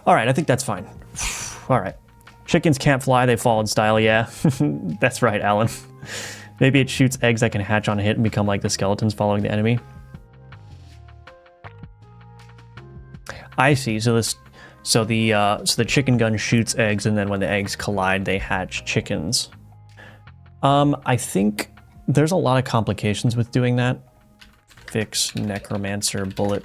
All right, I think that's fine. All right. Chickens can't fly, they fall in style. Yeah, that's right, Alan. Maybe it shoots eggs that can hatch on a hit and become like the skeletons following the enemy. I see. So the chicken gun shoots eggs, and then when the eggs collide, they hatch chickens. I think there's a lot of complications with doing that. Fix necromancer bullet.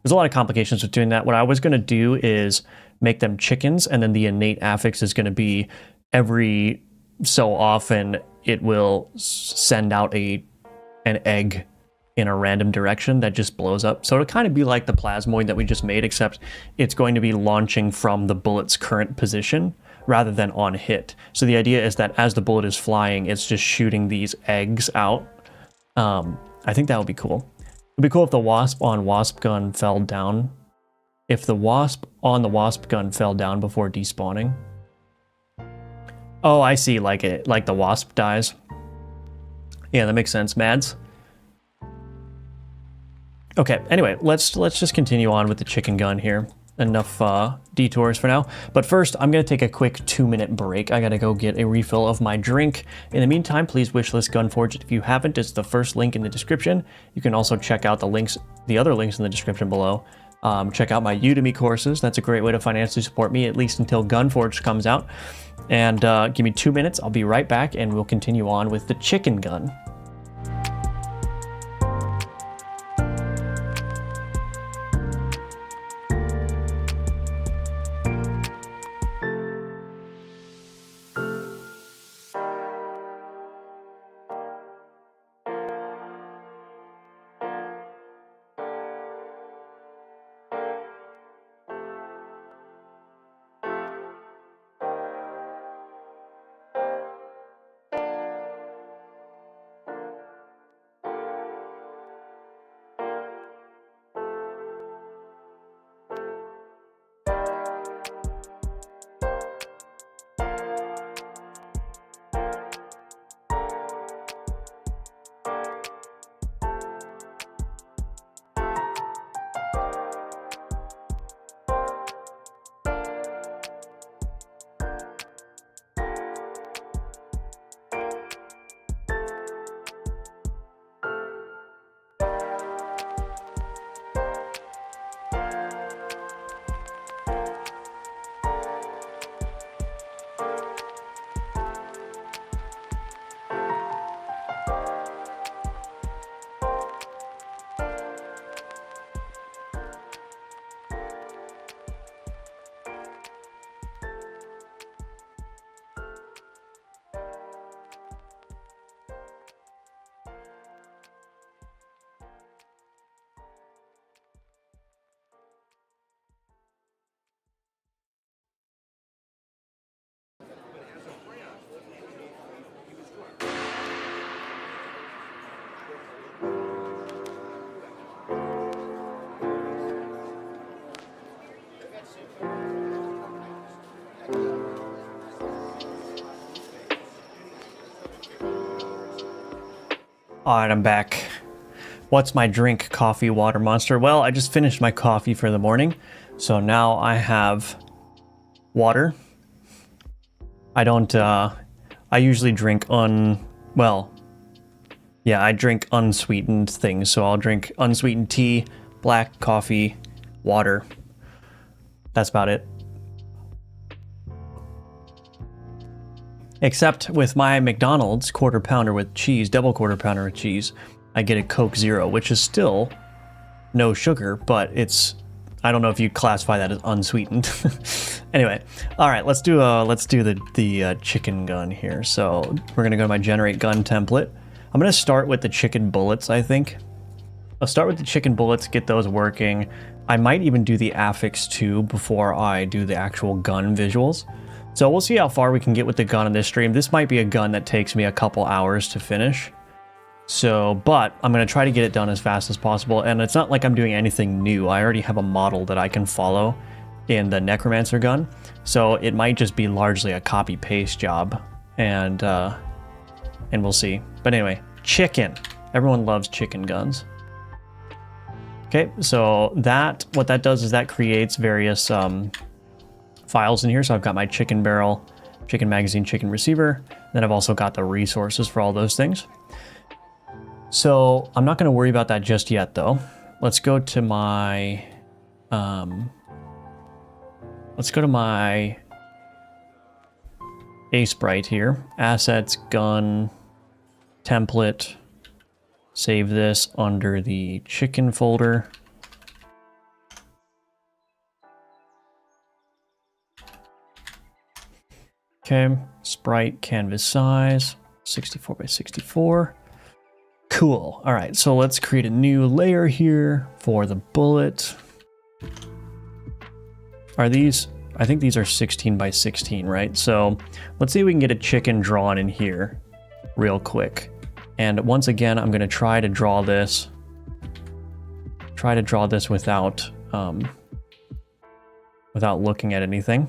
There's a lot of complications with doing that. What I was going to do is make them chickens, and then the innate affix is going to be every so often it will send out an egg in a random direction that just blows up. So it'll kind of be like the plasmoid that we just made, except it's going to be launching from the bullet's current position rather than on hit. So the idea is that as the bullet is flying, it's just shooting these eggs out. I think that would be cool. It'd be cool if the wasp on wasp gun fell down. If the wasp on the wasp gun fell down before despawning. Oh, I see, like the wasp dies. Yeah, that makes sense, Mads. Okay, anyway, let's just continue on with the chicken gun here. Enough detours for now. But first, I'm going to take a quick 2-minute break. I got to go get a refill of my drink. In the meantime, please wishlist Gunforged if you haven't. It's the first link in the description. You can also check out the other links in the description below. Check out my Udemy courses. That's a great way to financially support me, at least until Gunforged comes out. And give me 2 minutes. I'll be right back, and we'll continue on with the chicken gun. All right, I'm back. What's my drink? Coffee, water, monster? Well, I just finished my coffee for the morning, so now I have water. I don't, I usually drink I drink unsweetened things, so I'll drink unsweetened tea, black coffee, water. That's about it. Except with my McDonald's quarter pounder with cheese, double quarter pounder with cheese, I get a Coke Zero, which is still no sugar, but it's, I don't know if you classify that as unsweetened. Anyway, all right, let's do the chicken gun here. So we're gonna go to my generate gun template. I'm gonna start with the chicken bullets, I think. I'll start with the chicken bullets, get those working. I might even do the affix too before I do the actual gun visuals. So we'll see how far we can get with the gun in this stream. This might be a gun that takes me a couple hours to finish. So, but I'm going to try to get it done as fast as possible. And it's not like I'm doing anything new. I already have a model that I can follow in the Necromancer gun. So it might just be largely a copy paste job. And we'll see. But anyway, chicken. Everyone loves chicken guns. Okay, so what that does is that creates various files in here. So I've got my chicken barrel, chicken magazine, chicken receiver. Then I've also got the resources for all those things. So I'm not going to worry about that just yet, though. Let's go to my Sprite here. Assets, gun, template. Save this under the chicken folder. Okay, sprite, canvas size. 64 by 64. Cool. All right, so let's create a new layer here for the bullet. Are these, I think these are 16 by 16, right? So let's see if we can get a chicken drawn in here real quick. And once again, I'm gonna try to draw this without, without looking at anything.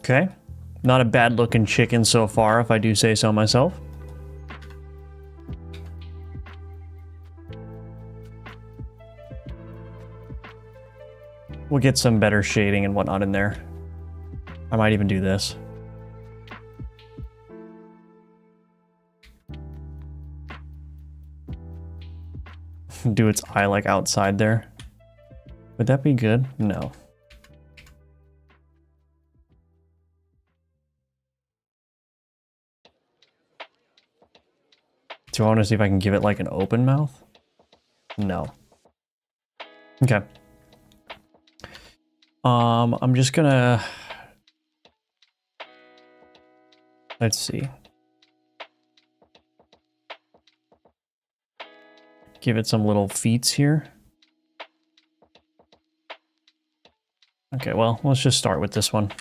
Okay, not a bad looking chicken so far, if I do say so myself. We'll get some better shading and whatnot in there. I might even do this. Do its eye like outside there. Would that be good? No. Do I want to see if I can give it like an open mouth? No. Okay. I'm just gonna... Let's see. Give it some little feet here. Okay, well, let's just start with this one.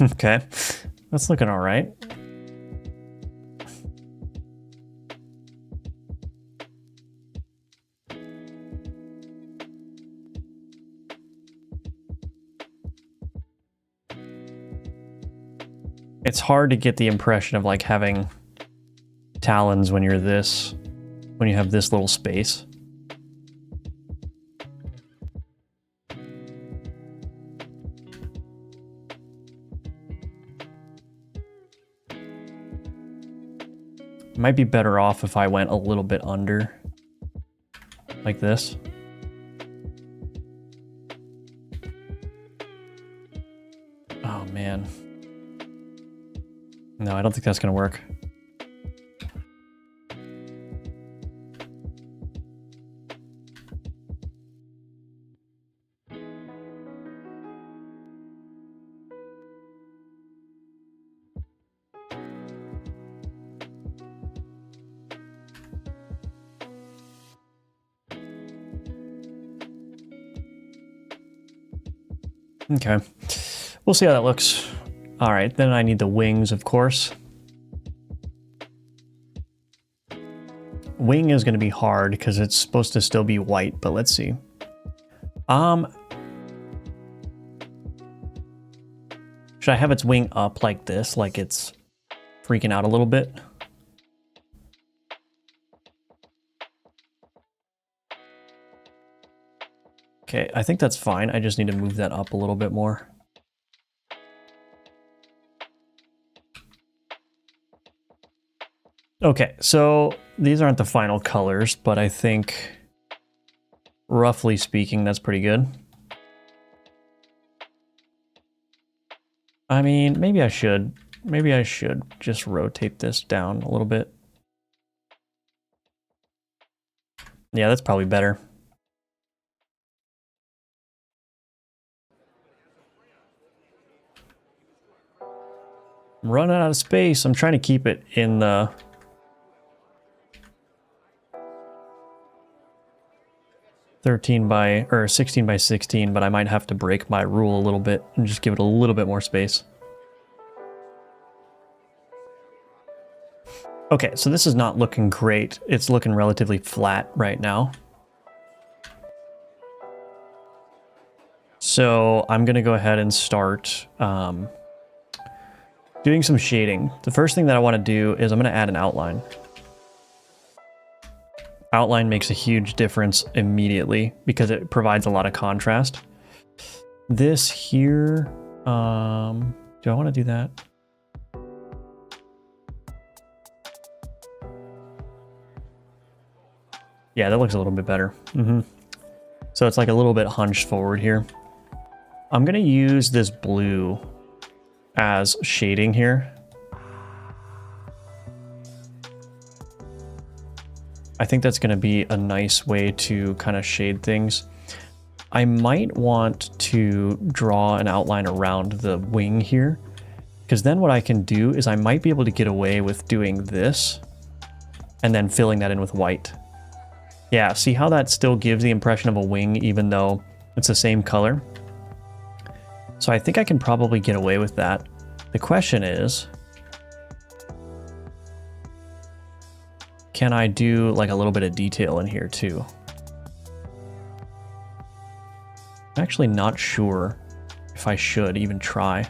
Okay, that's looking all right. It's hard to get the impression of like having talons when you're this, when you have this little space. Might be better off if I went a little bit under, like this. Oh man. No, I don't think that's gonna work. Okay, we'll see how that looks. All right, then I need the wings, of course. Wing is going to be hard because it's supposed to still be white, but let's see. Should I have its wing up like this, like it's freaking out a little bit? Okay, I think that's fine. I just need to move that up a little bit more. Okay, so these aren't the final colors, but I think, roughly speaking, that's pretty good. I mean, maybe I should just rotate this down a little bit. Yeah, that's probably better. I'm running out of space. I'm trying to keep it in the... (16 by 16, but I might have to break my rule a little bit and just give it a little bit more space. Okay, so this is not looking great. It's looking relatively flat right now. So I'm going to go ahead and start doing some shading. The first thing that I want to do is I'm going to add an outline. Outline makes a huge difference immediately because it provides a lot of contrast. This here, do I want to do that? Yeah, that looks a little bit better. So it's like a little bit hunched forward here. I'm going to use this blue as shading here. I think that's going to be a nice way to kind of shade things. I might want to draw an outline around the wing here, because then what I can do is I might be able to get away with doing this and then filling that in with white. Yeah, see how that still gives the impression of a wing even though it's the same color? So I think I can probably get away with that. The question is, can I do like a little bit of detail in here too? I'm actually not sure if I should even try.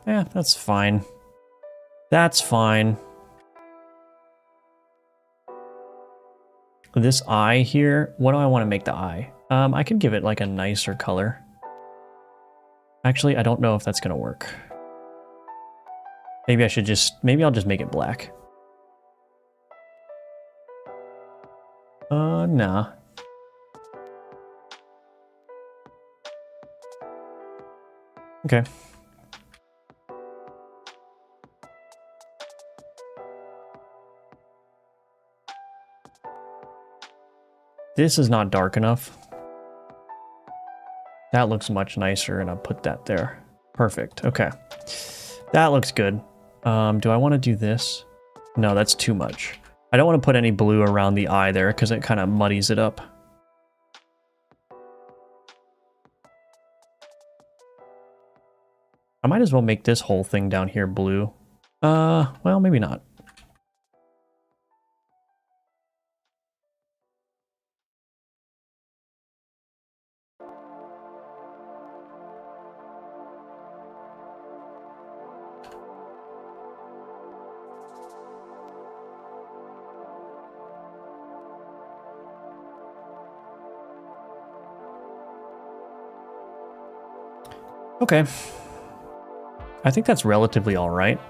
Yeah, that's fine. That's fine. This eye here, what do I want to make the eye? I can give it like a nicer color. Actually, I don't know if that's going to work. Maybe I should just, maybe I'll just make it black. Nah. Okay. This is not dark enough. That looks much nicer, and I'll put that there. Perfect. Okay. That looks good. Do I want to do this? No, that's too much. I don't want to put any blue around the eye there because it kind of muddies it up. I might as well make this whole thing down here blue. Well, maybe not. Okay. I think that's relatively all right.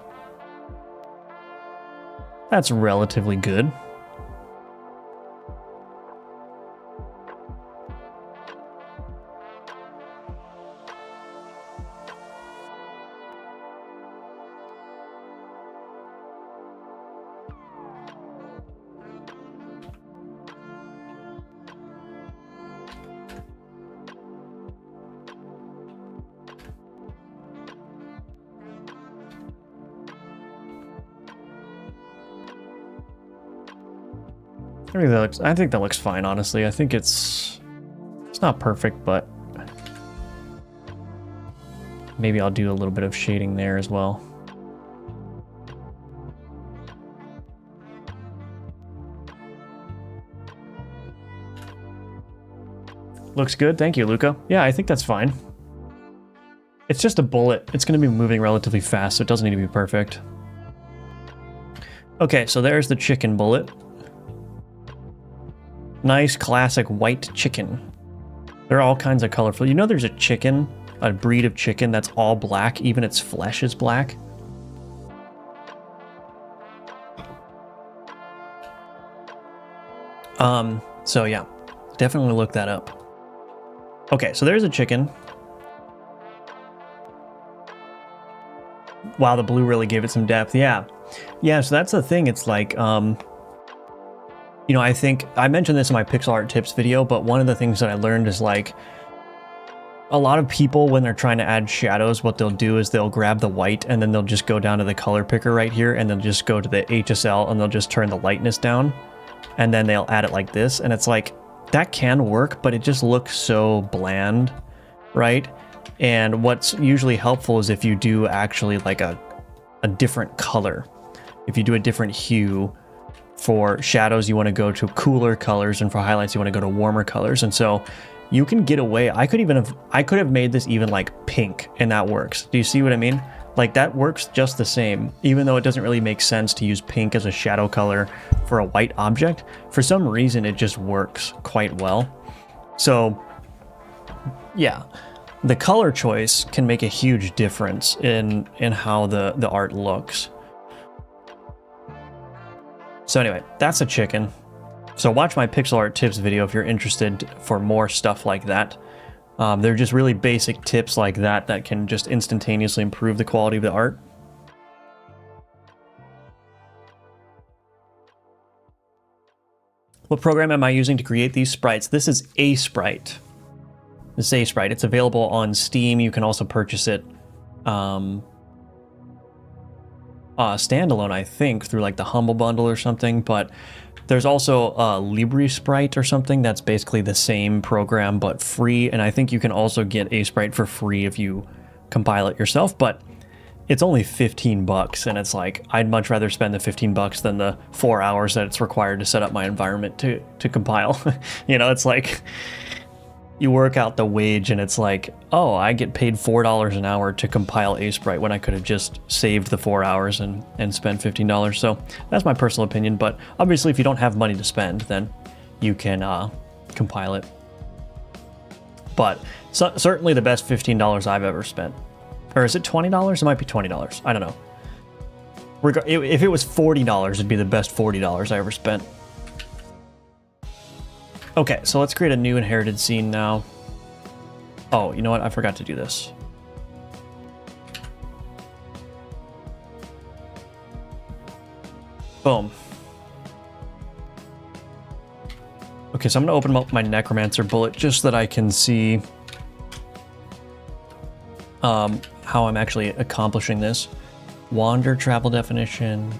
That's relatively good. I think that looks fine, honestly. I think it's not perfect, but maybe I'll do a little bit of shading there as well. Looks good. Thank you, Luca. Yeah, I think that's fine. It's just a bullet. It's going to be moving relatively fast, so it doesn't need to be perfect. Okay, so there's the chicken bullet. Nice classic white chicken. There are all kinds of colorful. You know there's a chicken, a breed of chicken that's all black, even its flesh is black. So yeah, definitely look that up. Okay, so there's a chicken. Wow, the blue really gave it some depth. Yeah. Yeah, so that's the thing. It's like, you know, I think I mentioned this in my pixel art tips video, but one of the things that I learned is like a lot of people, when they're trying to add shadows, what they'll do is they'll grab the white and then they'll just go down to the color picker right here and they'll just go to the HSL and they'll just turn the lightness down and then they'll add it like this. And it's like, that can work, but it just looks so bland, right? And what's usually helpful is if you do actually like a a different color. If you do a different hue, for shadows you want to go to cooler colors, and for highlights you want to go to warmer colors. And so you can get away. I could have made this even like pink, and that works. Do you see what I mean? Like that works just the same, even though it doesn't really make sense to use pink as a shadow color for a white object. For some reason, it just works quite well. So yeah, the color choice can make a huge difference in how the art looks. So anyway, that's a chicken. So watch my pixel art tips video if you're interested for more stuff like that. They're just really basic tips like that that can just instantaneously improve the quality of the art. What program am I using to create these sprites? This is Sprite. This is Sprite. It's available on Steam. You can also purchase it standalone, I think, through like the Humble Bundle or something. But there's also LibreSprite or something that's basically the same program but free, and I think you can also get Sprite for free if you compile it yourself, but it's only 15 bucks, and it's like, I'd much rather spend the 15 bucks than the 4 hours that it's required to set up my environment to compile. You know, it's like, you work out the wage and it's like, oh, I get paid $4 an hour to compile Sprite when I could have just saved the 4 hours and spent $15. So that's my personal opinion. But obviously, if you don't have money to spend, then you can compile it. But certainly the best $15 I've ever spent. Or is it $20? It might be $20. I don't know. If it was $40, it'd be the best $40 I ever spent. Okay, so let's create a new inherited scene now. Oh, you know what? I forgot to do this. Boom. Okay, so I'm gonna open up my Necromancer bullet just so that I can see how I'm actually accomplishing this. Wander travel definition.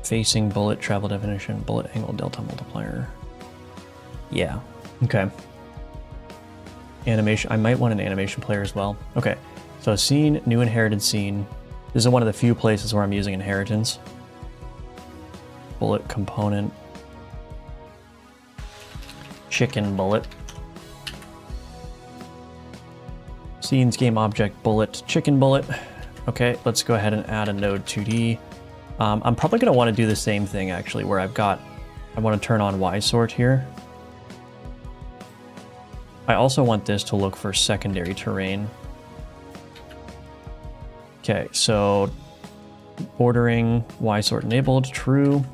Facing bullet travel definition, bullet angle delta multiplier. Yeah, okay. Animation, I might want an animation player as well. Okay, so scene, new inherited scene. This is one of the few places where I'm using inheritance. Bullet component. Chicken bullet. Scenes, game object, bullet, chicken bullet. Okay, let's go ahead and add a node 2D. I'm probably going to want to do the same thing, actually, where I want to turn on Y sort here. I also want this to look for secondary terrain. Okay, so ordering Y sort enabled, true.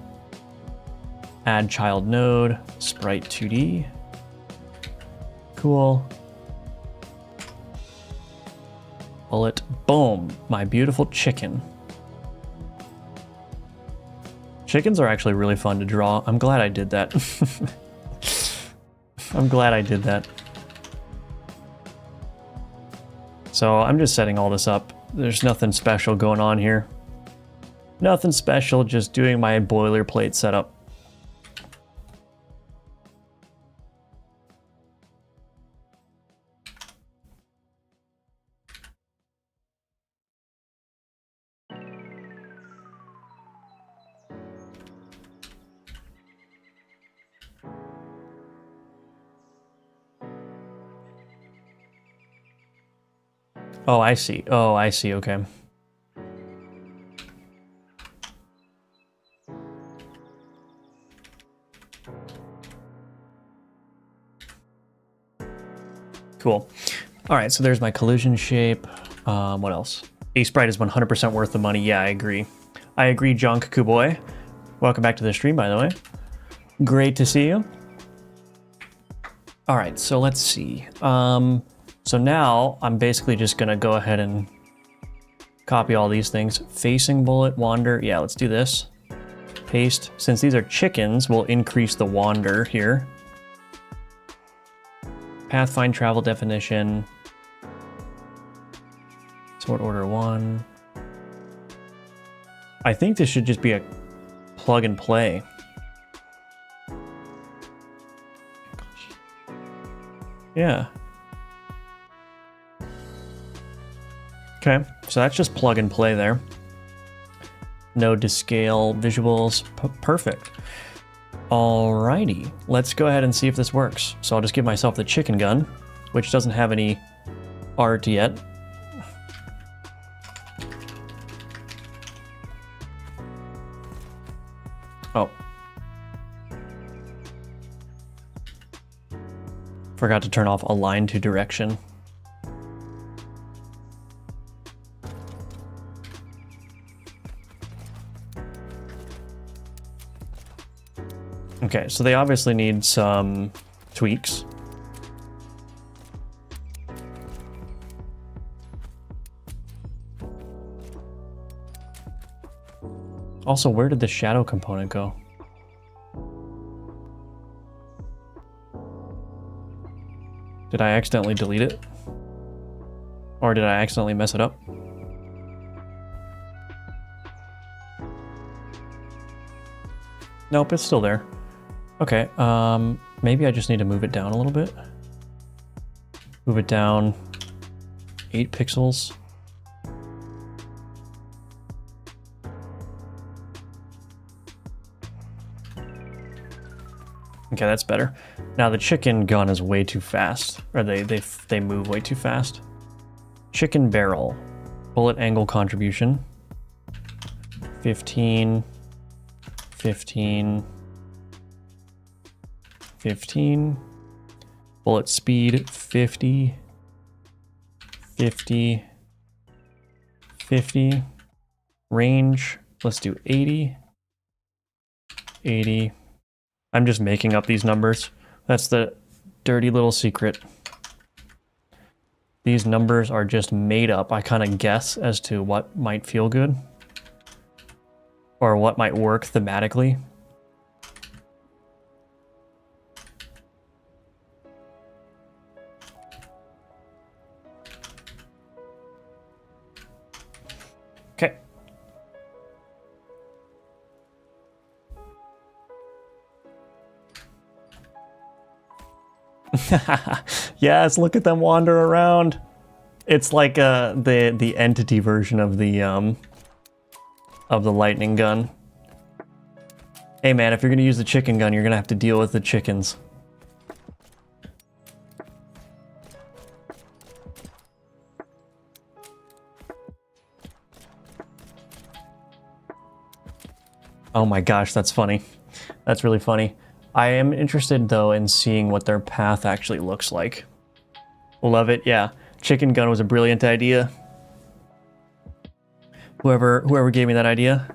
Add child node, sprite 2D. Cool. Bullet, boom, my beautiful chicken. Chickens are actually really fun to draw. I'm glad I did that. I'm glad I did that. So I'm just setting all this up. There's nothing special going on here. Nothing special, just doing my boilerplate setup. Oh, I see. Oh, I see. Okay. Cool. All right, so there's my collision shape. What else? Sprite is 100% worth the money. Yeah, I agree. I agree, Junk Kuboy. Welcome back to the stream, by the way. Great to see you. All right, so let's see. So now I'm basically just gonna go ahead and copy all these things. Facing bullet, wander. Yeah, let's do this. Paste. Since these are chickens, we'll increase the wander here. Path find travel definition. Sort order 1. I think this should just be a plug and play. Yeah. Okay. so that's just plug and play there. Node to scale visuals, perfect. Alrighty, let's go ahead and see if this works. So I'll just give myself the chicken gun, which doesn't have any art yet. Oh. Forgot to turn off align to direction. Okay, so they obviously need some tweaks. Also, where did the shadow component go? Did I accidentally delete it? Or did I accidentally mess it up? Nope, it's still there. Okay, maybe I just need to move it down a little bit. Move it down 8 pixels. Okay, that's better. Now the chicken gun is way too fast, or they move way too fast. Chicken barrel, bullet angle contribution, 15, 15, 15, bullet speed 50, 50, 50, range, let's do 80, 80. I'm just making up these numbers. That's the dirty little secret. These numbers are just made up. I kind of guess as to what might feel good or what might work thematically. Okay. Yes, look at them wander around. It's like the entity version of the lightning gun. Hey man, if you're gonna use the chicken gun, you're gonna have to deal with the chickens. Oh my gosh, that's funny. That's really funny. I am interested though in seeing what their path actually looks like. Love it, yeah. Chicken gun was a brilliant idea. Whoever gave me that idea.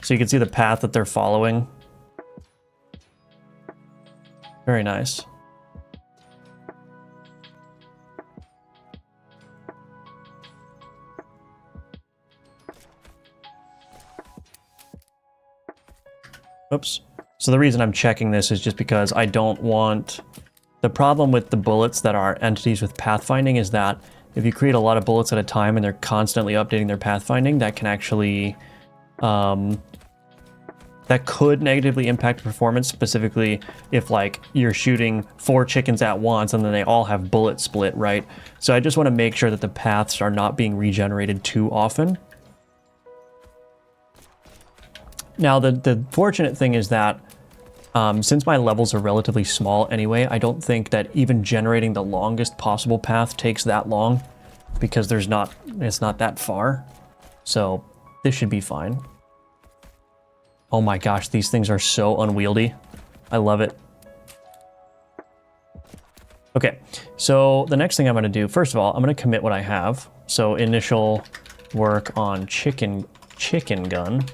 So you can see the path that they're following. Very nice. Oops. So the reason I'm checking this is just because I don't want... The problem with the bullets that are entities with pathfinding is that if you create a lot of bullets at a time and they're constantly updating their pathfinding, that can actually... that could negatively impact performance, specifically if like you're shooting 4 chickens at once and then they all have bullet split, right? So I just want to make sure that the paths are not being regenerated too often. Now, the fortunate thing is that since my levels are relatively small anyway, I don't think that even generating the longest possible path takes that long because it's not that far. So this should be fine. Oh my gosh, these things are so unwieldy. I love it. Okay, so the next thing I'm going to do, first of all, I'm going to commit what I have. So initial work on chicken gun.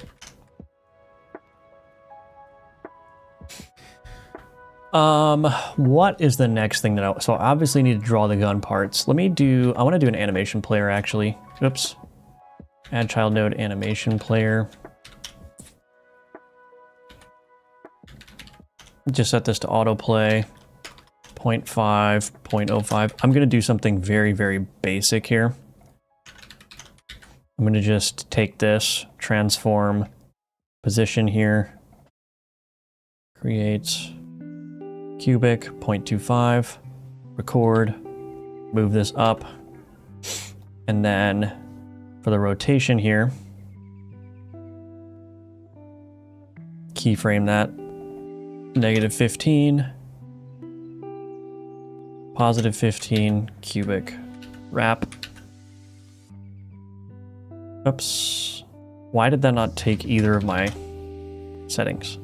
What is the next thing that so I obviously need to draw the gun parts. I want to do an animation player actually. Oops. Add child node animation player. Just set this to autoplay. 0.5, 0.05. I'm going to do something very, very basic here. I'm going to just take this, transform, position here, create cubic, 0.25, record, Move this up. And then for the rotation here, keyframe that. -15, +15, cubic wrap. Oops. Why did that not take either of my settings?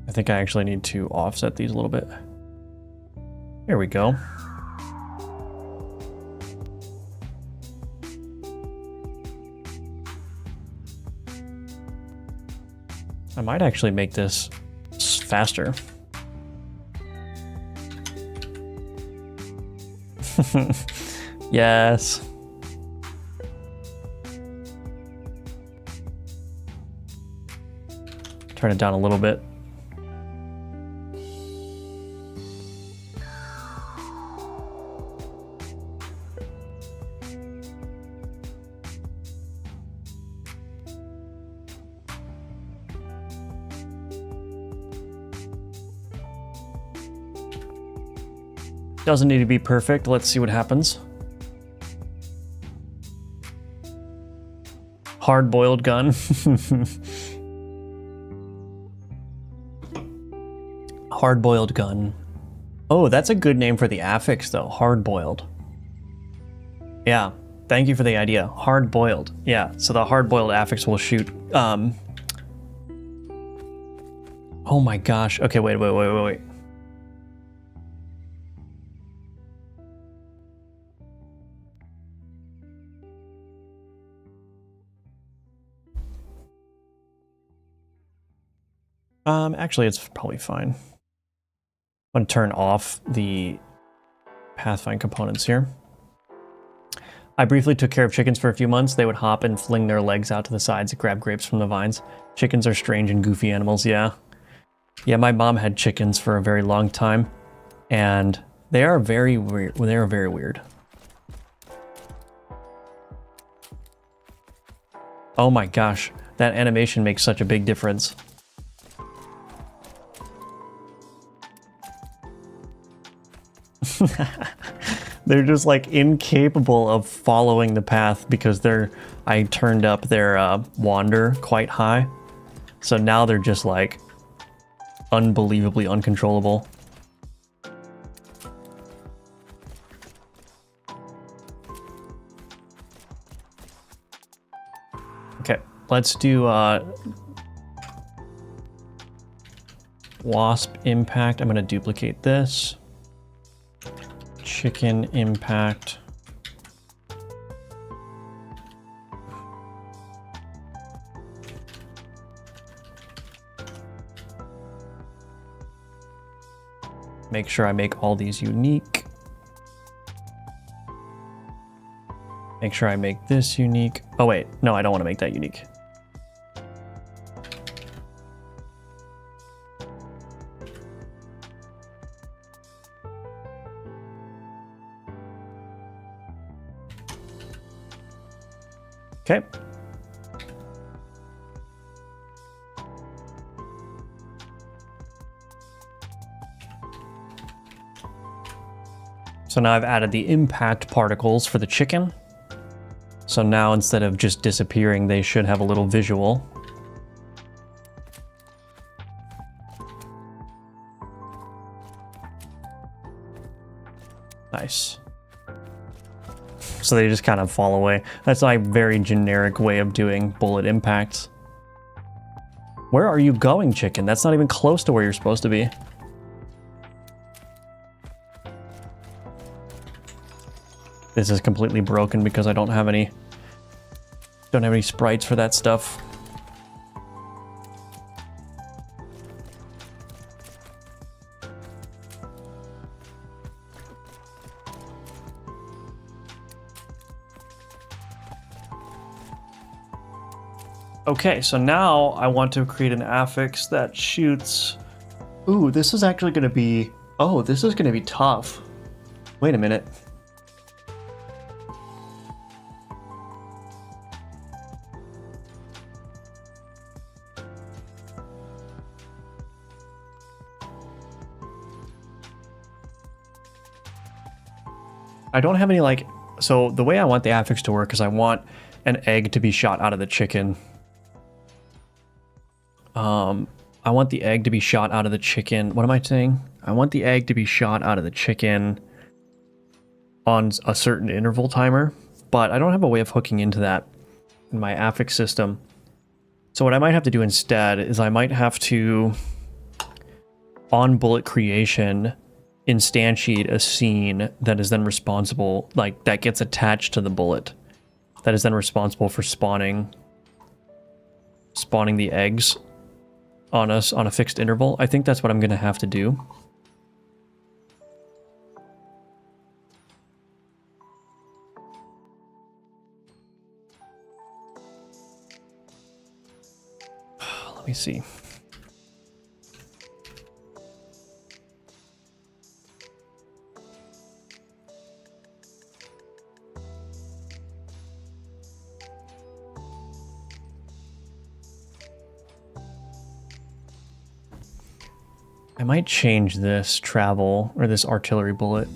I think I actually need to offset these a little bit. There we go. I might actually make this faster. Yes. Turn it down a little bit. Doesn't need to be perfect. Let's see what happens. Hard-boiled gun. Hard-boiled gun. Oh, that's a good name for the affix, though. Hard-boiled. Yeah, thank you for the idea. Hard-boiled. Yeah, so the hard-boiled affix will shoot. Oh my gosh. Okay, wait. Actually, it's probably fine. I'm going to turn off the Pathfind components here. I briefly took care of chickens for a few months. They would hop and fling their legs out to the sides and grab grapes from the vines. Chickens are strange and goofy animals, yeah. Yeah, my mom had chickens for a very long time, and they are very weird. They are very weird. Oh my gosh, that animation makes such a big difference. They're just like incapable of following the path because I turned up their wander quite high. So now they're just like unbelievably uncontrollable. Okay, let's do wasp impact. I'm going to duplicate this. Chicken impact. Make sure I make all these unique. Make sure I make this unique. Oh wait, no, I don't want to make that unique. Okay. So now I've added the impact particles for the chicken. So now instead of just disappearing, they should have a little visual. Nice. So they just kind of fall away. That's my very generic way of doing bullet impacts. Where are you going, chicken? That's not even close to where you're supposed to be. This is completely broken because I don't have any sprites for that stuff. Okay, so now I want to create an affix that shoots. Ooh, this is actually going to be... Oh, this is going to be tough. Wait a minute. I don't have any like, so the way I want the affix to work is I want an egg to be shot out of the chicken. I want the egg to be shot out of the chicken. What am I saying? I want the egg to be shot out of the chicken on a certain interval timer, but I don't have a way of hooking into that in my affix system. So what I might have to do instead is I might have to, on bullet creation, instantiate a scene that is then responsible, like that gets attached to the bullet, that is then responsible for spawning the eggs on us on a fixed interval. I think that's what I'm gonna have to do. Let me see. I might change this travel, or this artillery bullet.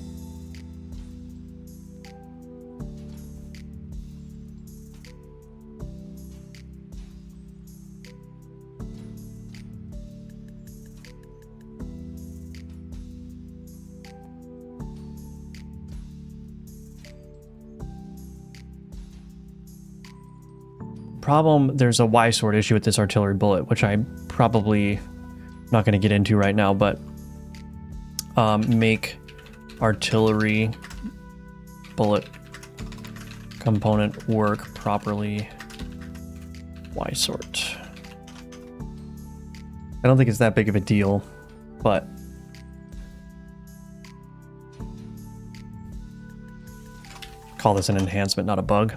Problem, there's a Y sword issue with this artillery bullet, which I'm probably not going to get into right now, but make artillery bullet component work properly. Y sort. I don't think it's that big of a deal, but call this an enhancement, not a bug.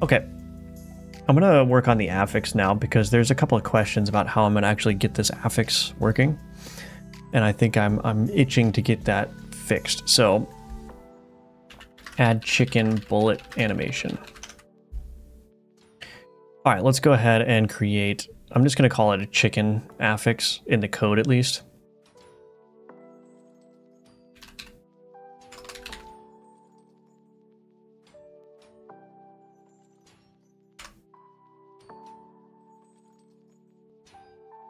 Okay, I'm gonna work on the affix now because there's a couple of questions about how I'm gonna actually get this affix working, and I think I'm itching to get that fixed. So, add chicken bullet animation. All right, let's go ahead and create. I'm just gonna call it a chicken affix in the code at least.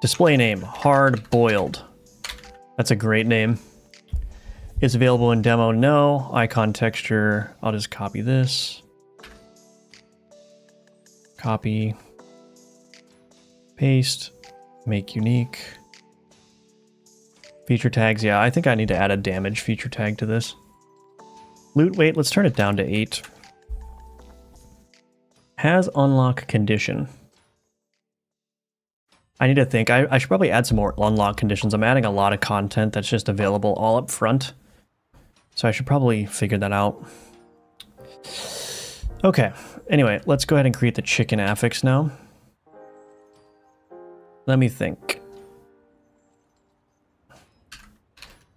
Display name, hard boiled. That's a great name. Is available in demo? No. Icon texture, I'll just copy this. Copy. Paste. Make unique. Feature tags, yeah, I think I need to add a damage feature tag to this. Loot weight, let's turn it down to 8. Has unlock condition. I need to think. I should probably add some more unlock conditions. I'm adding a lot of content that's just available all up front. So I should probably figure that out. Okay. Anyway, let's go ahead and create the chicken affix now. Let me think.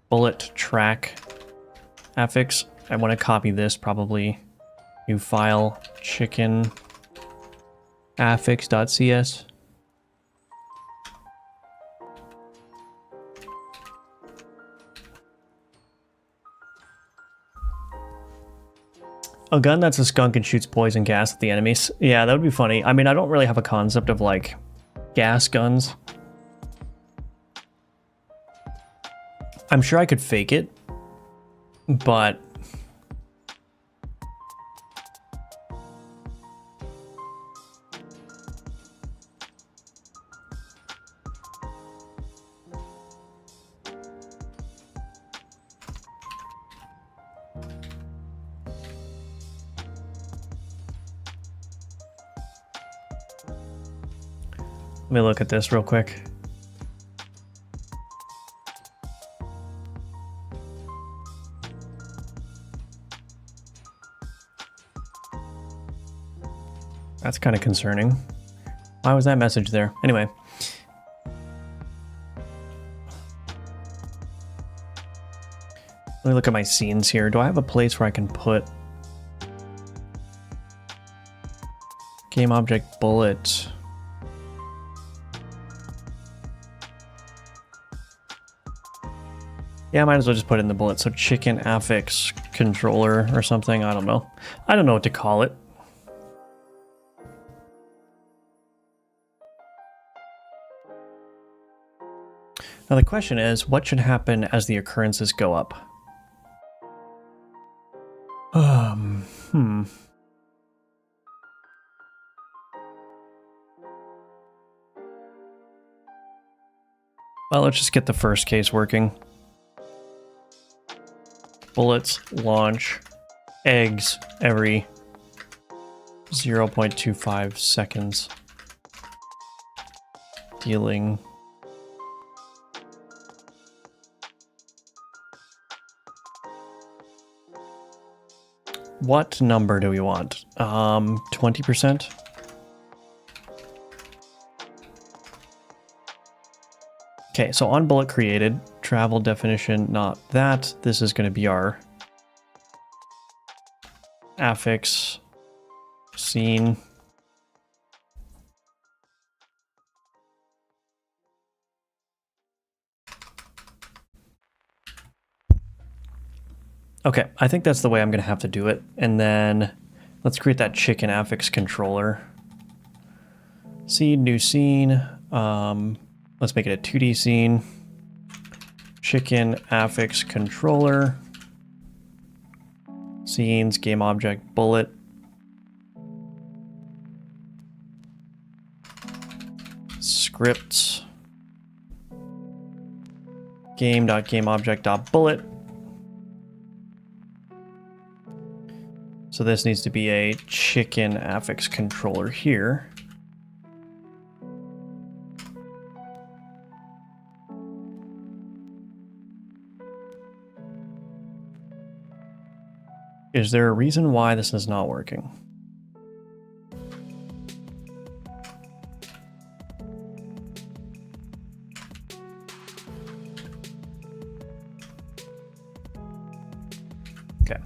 Bullet track affix. I want to copy this probably. New file, chicken affix.cs. A gun that's a skunk and shoots poison gas at the enemies. Yeah, that would be funny. I mean, I don't really have a concept of, like, gas guns. I'm sure I could fake it, but... Let me look at this real quick. That's kind of concerning. Why was that message there? Anyway. Let me look at my scenes here. Do I have a place where I can put... Game object bullet. Yeah, I might as well just put it in the bullet. So chicken affix controller or something. I don't know. I don't know what to call it. Now the question is, what should happen as the occurrences go up? Well, let's just get the first case working. Bullets launch eggs every 0.25 seconds. Dealing what number do we want? 20%? Okay, so on bullet created, travel definition, not that. This is going to be our affix scene. Okay, I think that's the way I'm going to have to do it. And then let's create that chicken affix controller. Seed, new scene. Let's make it a 2D scene. Chicken affix controller. Scenes, game object, bullet. Scripts. Game.gameObject.bullet. So this needs to be a chicken affix controller here. Is there a reason why this is not working? Okay.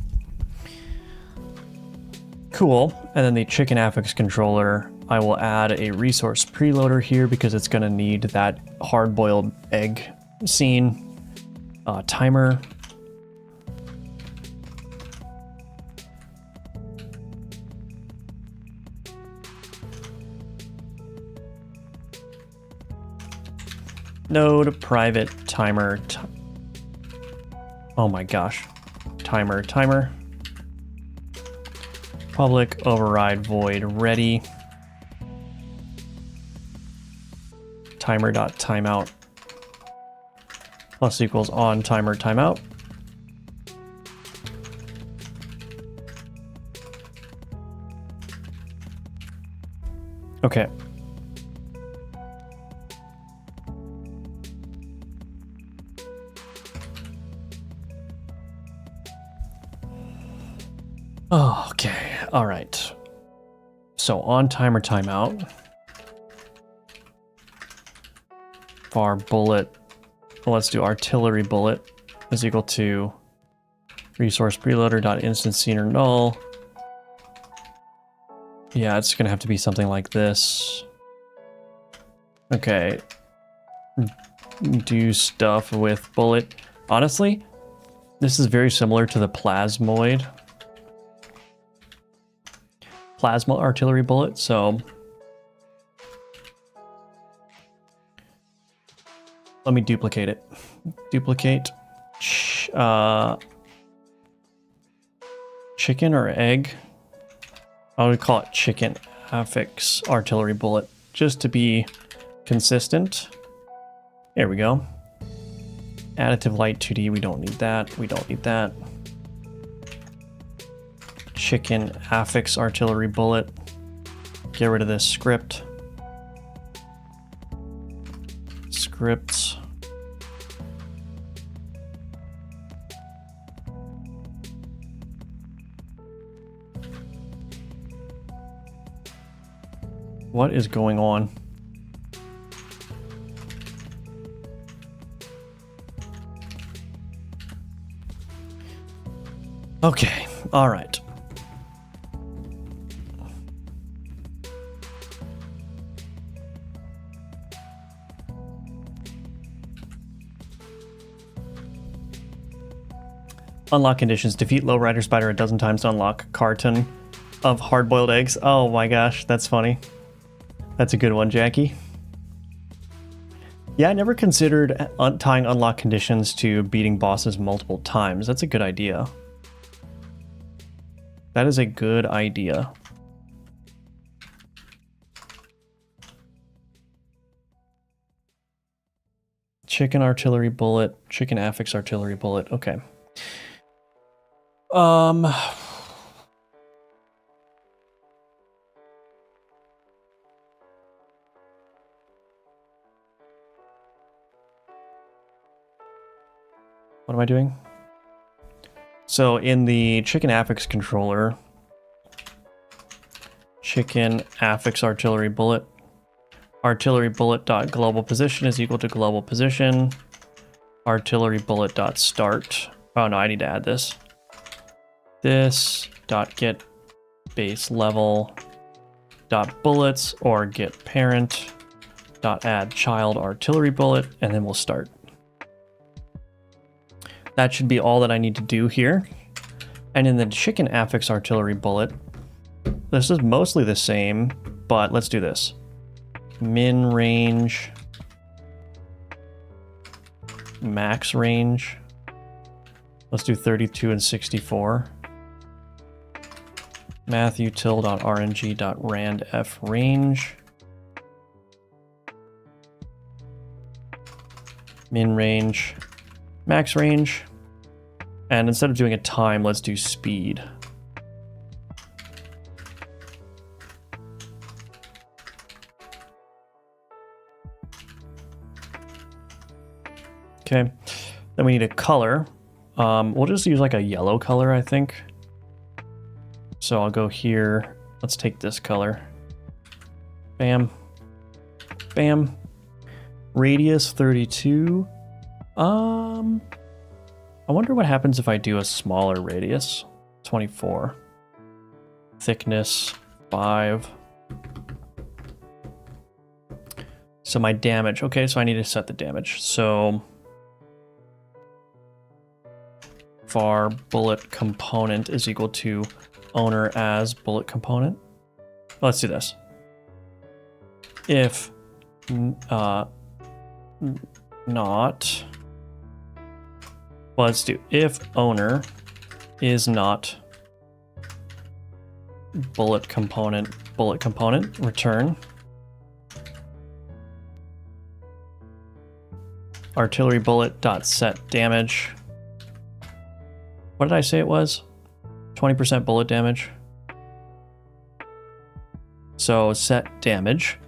Cool. And then the chicken affix controller, I will add a resource preloader here because it's going to need that hard-boiled egg scene. Timer. Node private timer. Oh my gosh. Timer. Public override void ready. Timer.timeout plus equals on timer timeout. Okay. Oh, okay. All right. So on timer timeout, var bullet, well, let's do artillery bullet is equal to resource preloader dot instance scene or null. Yeah, it's gonna have to be something like this. Okay. Do stuff with bullet. Honestly, this is very similar to the plasmoid. Plasma artillery bullet, so let me duplicate it. Duplicate chicken or egg. I would call it chicken affix artillery bullet just to be consistent. There we go. Additive light 2D, we don't need that. We don't need that. Chicken affix artillery bullet. Get rid of this script. Scripts. What is going on? Okay, all right. Unlock conditions. Defeat lowrider spider a dozen times to unlock carton of hard-boiled eggs. Oh my gosh, that's funny. That's a good one, Jackie. Yeah, I never considered tying unlock conditions to beating bosses multiple times. That's a good idea. That is a good idea. Chicken artillery bullet, chicken affix artillery bullet. Okay. What am I doing? So in the chicken affix controller, chicken affix artillery bullet, artillery bullet dot global position is equal to global position, artillery bullet dot start. Oh no, I need to add this. This dot get base level dot bullets or get parent dot add child artillery bullet, and then we'll start. That should be all that I need to do here. And in the chicken affix artillery bullet, this is mostly the same, but let's do this. Min range, max range. Let's do 32 and 64. Mathutil.rng.randf range. Min range, max range. And instead of doing a time, let's do speed. Okay, then we need a color. We'll just use like a yellow color, I think. So I'll go here. Let's take this color. Bam. Bam. Radius 32. I wonder what happens if I do a smaller radius. 24. Thickness 5. So my damage. Okay, so I need to set the damage. So var bullet component is equal to owner as bullet component. Let's do this. If not, well, let's do if owner is not bullet component, return artillery bullet dot set damage. What did I say it was? 20% bullet damage. So set damage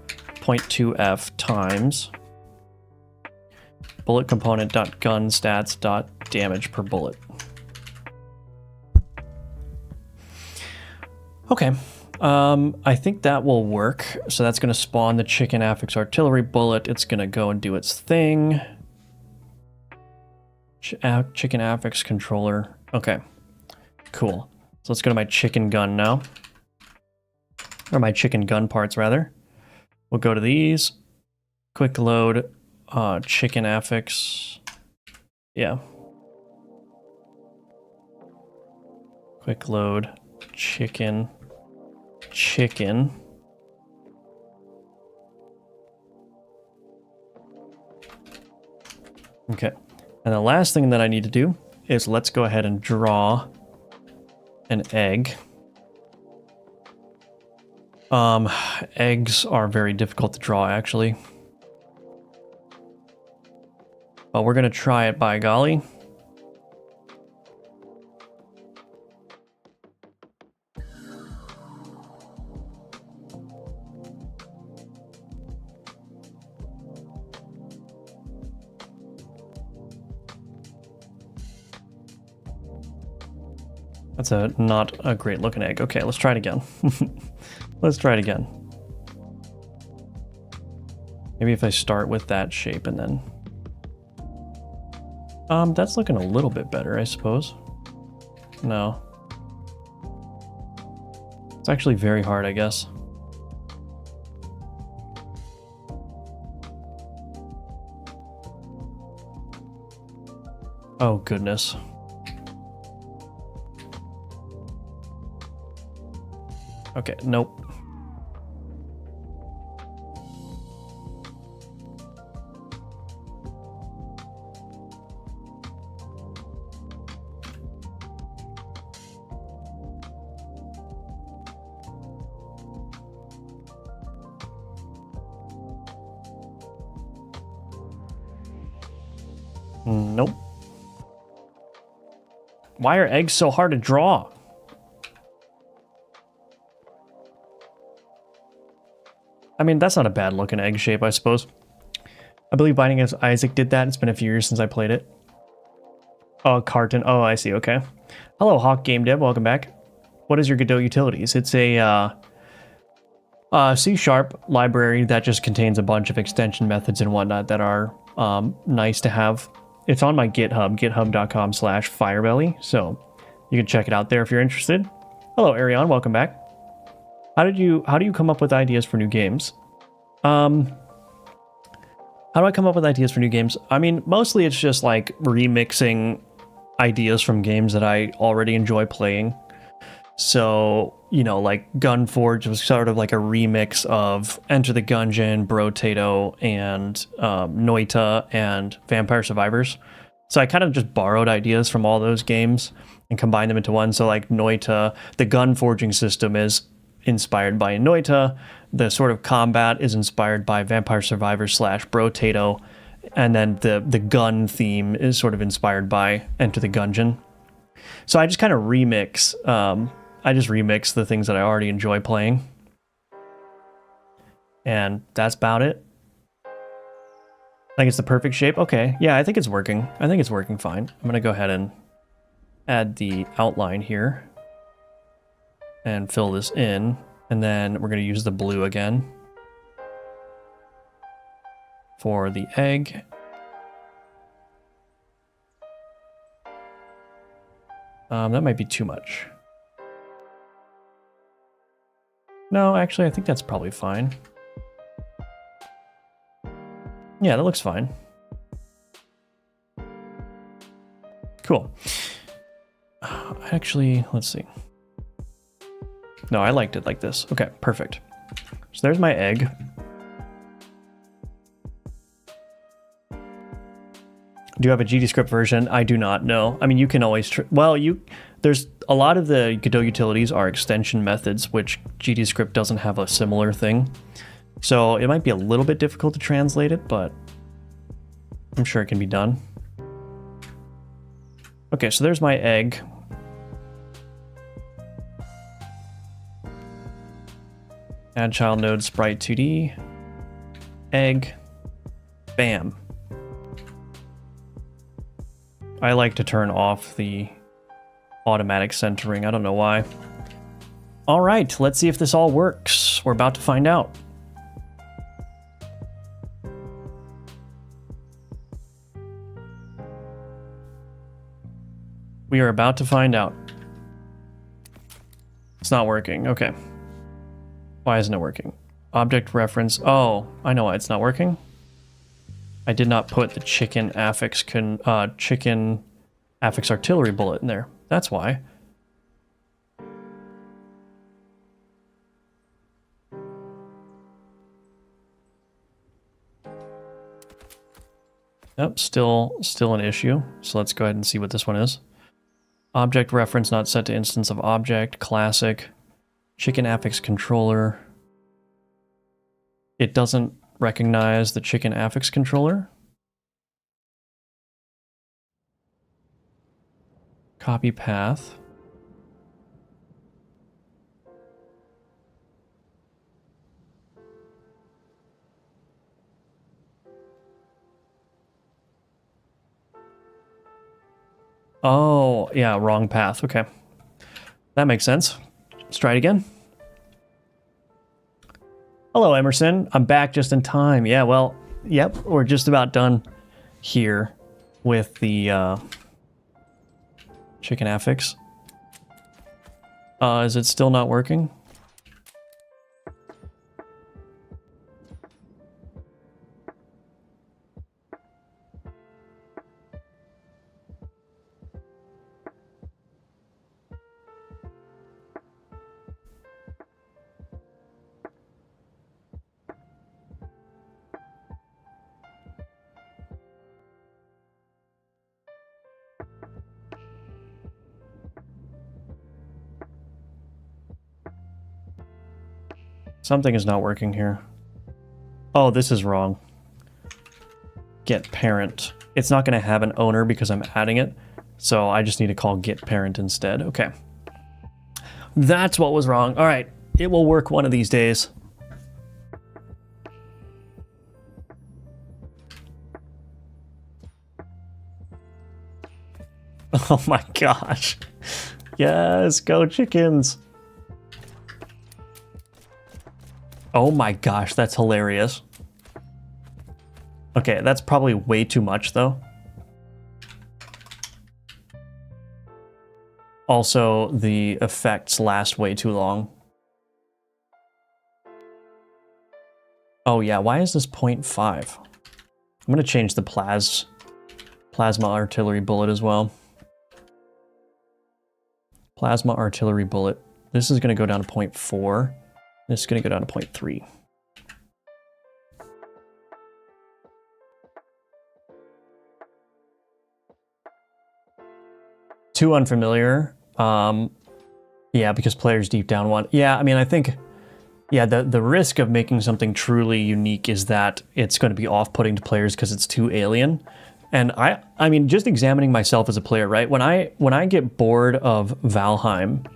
0.2f times bullet component dot gun stats dot damage per bullet. Okay, I think that will work. So that's going to spawn the chicken affix artillery bullet. It's going to go and do its thing. Chicken affix controller. Okay, cool. So let's go to my chicken gun now. Or my chicken gun parts, rather. We'll go to these. Quick load, chicken affix. Yeah. Quick load, chicken. Okay. And the last thing that I need to do is let's go ahead and draw an egg. Eggs are very difficult to draw, actually. But we're gonna try it, by golly. That's not a great looking egg. Okay, let's try it again. Let's try it again. Maybe if I start with that shape and then... that's looking a little bit better, I suppose. No. It's actually very hard, I guess. Oh, goodness. Okay, nope. Nope. Why are eggs so hard to draw? I mean, that's not a bad looking egg shape, I suppose. I believe Binding as Isaac did that. It's been a few years since I played it. Oh, Carton. Oh, I see. Okay. Hello, Hawk Game Dev. Welcome back. What is your Godot utilities? It's a C# library that just contains a bunch of extension methods and whatnot that are nice to have. It's on my GitHub, github.com/firebelly. So you can check it out there if you're interested. Hello, Arion. Welcome back. How do you come up with ideas for new games? How do I come up with ideas for new games? I mean, mostly it's just like remixing ideas from games that I already enjoy playing. So, you know, like Gunforge was sort of like a remix of Enter the Gungeon, Brotato, and Noita, and Vampire Survivors. So I kind of just borrowed ideas from all those games and combined them into one. So like Noita, the gun forging system is inspired by Noita. The sort of combat is inspired by Vampire Survivors / Brotato. And then the gun theme is sort of inspired by Enter the Gungeon. So I just kind of remix, the things that I already enjoy playing. And that's about it. I think it's the perfect shape. Okay, yeah, I think it's working. I think it's working fine. I'm gonna go ahead and add the outline here and fill this in. And then we're gonna use the blue again for the egg. That might be too much. No, actually, I think that's probably fine. Yeah, that looks fine. Cool. Actually, let's see. No, I liked it like this. Okay, perfect. So there's my egg. Do you have a GDScript version? I do not know. I mean, you can always... there's a lot of the Godot utilities are extension methods, which GDScript doesn't have a similar thing. So it might be a little bit difficult to translate it, but I'm sure it can be done. Okay, so there's my egg. Add child node sprite 2D. Egg. Bam. I like to turn off the automatic centering. I don't know why. All right, let's see if this all works. We're about to find out. We are about to find out. It's not working. Okay. Why isn't it working? Object reference. Oh, I know why it's not working. I did not put the chicken affix artillery bullet in there. That's why. Nope, still an issue. So let's go ahead and see what this one is. Object reference not set to instance of object, classic, chicken affix controller. It doesn't recognize the chicken affix controller. Copy path. Oh, yeah, wrong path. Okay. That makes sense. Let's try it again. Hello, Emerson. I'm back just in time. Yeah, well, yep, we're just about done here with the chicken affix. Is it still not working? Something is not working here. Oh, this is wrong. Get parent. It's not going to have an owner because I'm adding it. So I just need to call get parent instead. Okay. That's what was wrong. All right. It will work one of these days. Oh my gosh. Yes, go chickens. Oh my gosh, that's hilarious. Okay, that's probably way too much though. Also, the effects last way too long. Oh yeah, why is this 0.5? I'm gonna change the plasma artillery bullet as well. Plasma artillery bullet. This is gonna go down to 0.4. This is gonna go down to 0.3. Too unfamiliar. Yeah, because players deep down want. Yeah, I mean, I think. Yeah, the risk of making something truly unique is that it's going to be off-putting to players because it's too alien. And I mean, just examining myself as a player, right? When I get bored of Valheim,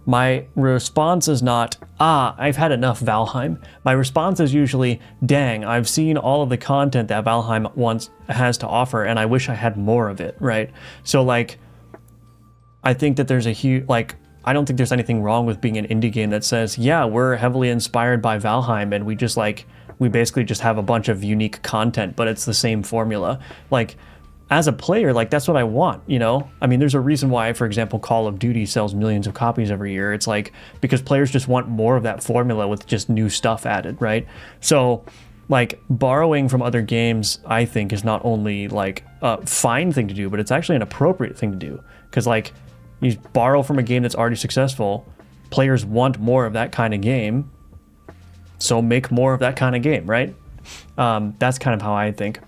my response is not, I've had enough Valheim. My response is usually, dang, I've seen all of the content that Valheim has to offer, and I wish I had more of it, right? So like, I think that there's a huge, like, I don't think there's anything wrong with being an indie game that says, yeah, we're heavily inspired by Valheim, and we basically just have a bunch of unique content, but it's the same formula. Like, as a player, like, that's what I want, you know? I mean, there's a reason why, for example, Call of Duty sells millions of copies every year. It's like, because players just want more of that formula with just new stuff added, right? So, like, borrowing from other games, I think, is not only, like, a fine thing to do, but it's actually an appropriate thing to do. Because, like, you borrow from a game that's already successful, players want more of that kind of game, so make more of that kind of game, right? That's kind of how I think.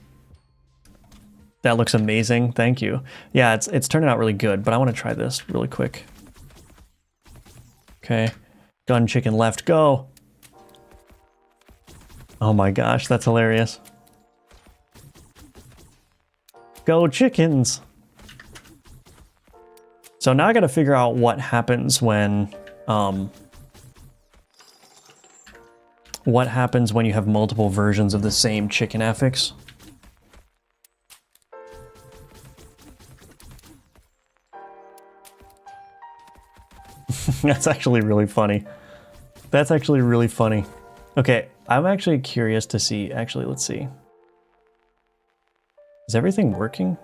That looks amazing, thank you. Yeah, it's turning out really good, but I want to try this really quick. Okay, gun chicken left, go. Oh my gosh, that's hilarious. Go chickens. So now I gotta figure out what happens when you have multiple versions of the same chicken affix. That's actually really funny. That's actually really funny. Okay, I'm actually curious to see, actually, let's see. Is everything working?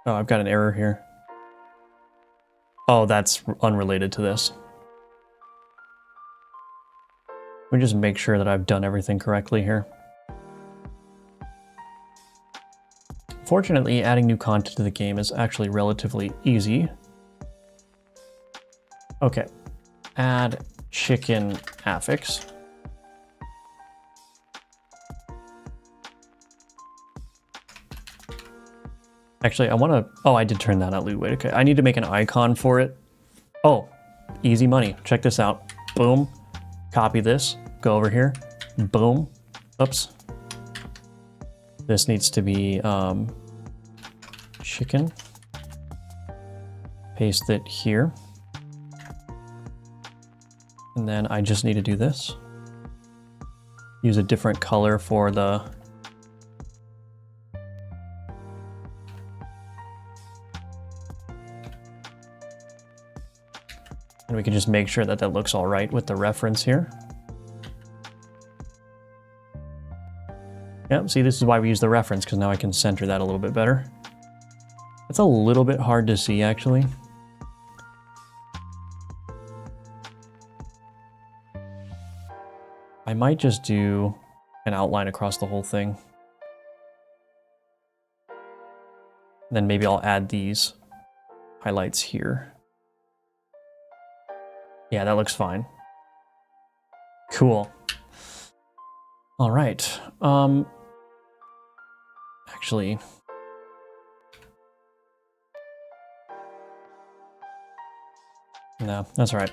Oh, I've got an error here. Oh, that's unrelated to this. Let me just make sure that I've done everything correctly here. Fortunately, adding new content to the game is actually relatively easy. Okay, add chicken affix. Actually, I want to... Oh, I did turn that out. Wait, okay. I need to make an icon for it. Oh, easy money. Check this out. Boom. Copy this. Go over here. Boom. Oops. This needs to be chicken. Paste it here. And then I just need to do this. Use a different color for the... And we can just make sure that that looks all right with the reference here. Yep, see, this is why we use the reference, because now I can center that a little bit better. It's a little bit hard to see, actually. I might just do an outline across the whole thing. Then maybe I'll add these highlights here. Yeah, that looks fine. Cool. All right. Actually, no, that's all right.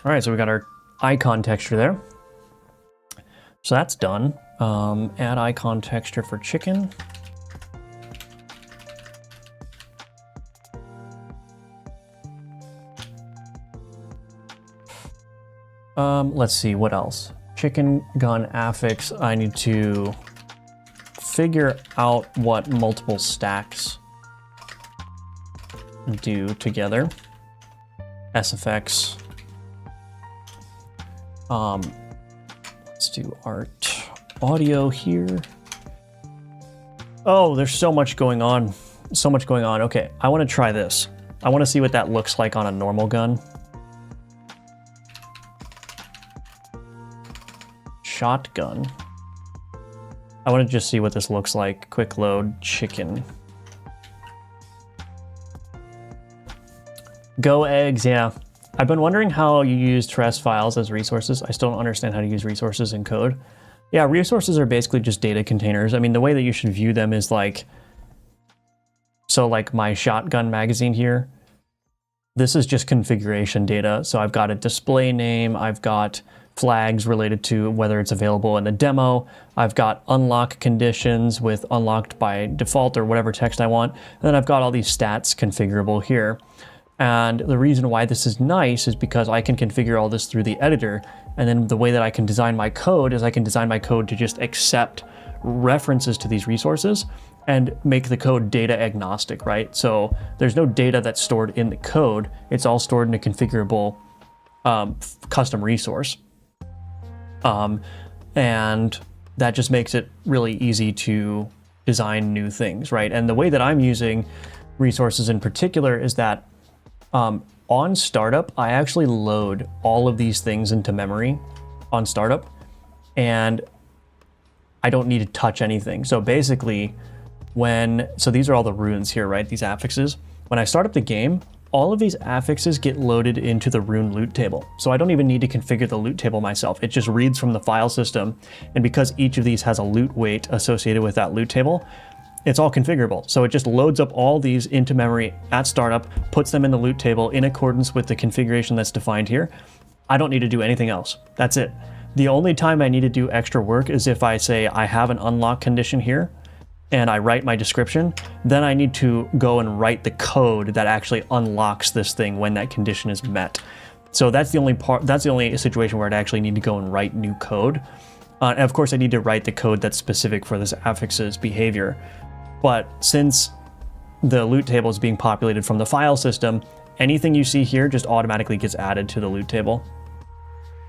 All right, so we got our icon texture there. So that's done. Add icon texture for chicken. Let's see, what else? Chicken gun affix, I need to figure out what multiple stacks do together. SFX. Let's do art audio here. Oh, there's so much going on. So much going on. Okay, I want to try this. I want to see what that looks like on a normal gun. Shotgun. I want to just see what this looks like. Quick load chicken. Go eggs, yeah. I've been wondering how you use TRES files as resources. I still don't understand how to use resources in code. Yeah, resources are basically just data containers. I mean, the way that you should view them is like, so like my shotgun magazine here, this is just configuration data. So I've got a display name, I've got flags related to whether it's available in the demo. I've got unlock conditions with unlocked by default or whatever text I want. And then I've got all these stats configurable here. And the reason why this is nice is because I can configure all this through the editor. And then the way that I can design my code is I can design my code to just accept references to these resources and make the code data agnostic, right? So there's no data that's stored in the code. It's all stored in a configurable custom resource. And that just makes it really easy to design new things, right? And the way that I'm using resources in particular is that on startup, I actually load all of these things into memory on startup, and I don't need to touch anything. So basically, so these are all the runes here, right? These affixes. When I start up the game, all of these affixes get loaded into the rune loot table. So I don't even need to configure the loot table myself. It just reads from the file system. And because each of these has a loot weight associated with that loot table, it's all configurable. So it just loads up all these into memory at startup, puts them in the loot table in accordance with the configuration that's defined here. I don't need to do anything else. That's it. The only time I need to do extra work is if I say I have an unlock condition here and I write my description, then I need to go and write the code that actually unlocks this thing when that condition is met. So that's the only situation where I'd actually need to go and write new code. And of course I need to write the code that's specific for this affix's behavior. But since the loot table is being populated from the file system, anything you see here just automatically gets added to the loot table.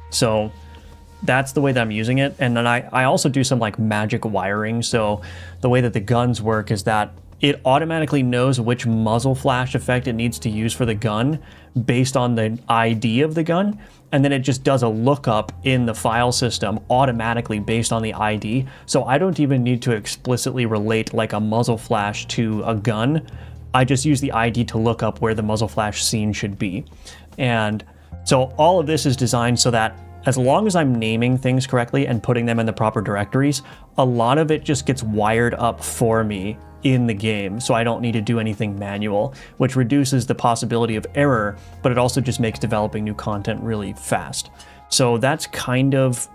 So that's the way that I'm using it. And then I also do some like magic wiring. So the way that the guns work is that it automatically knows which muzzle flash effect it needs to use for the gun based on the ID of the gun. And then it just does a lookup in the file system automatically based on the ID. So I don't even need to explicitly relate like a muzzle flash to a gun. I just use the ID to look up where the muzzle flash scene should be. And so all of this is designed so that as long as I'm naming things correctly and putting them in the proper directories, a lot of it just gets wired up for me in the game, so I don't need to do anything manual, which reduces the possibility of error, but it also just makes developing new content really fast. So that's kind of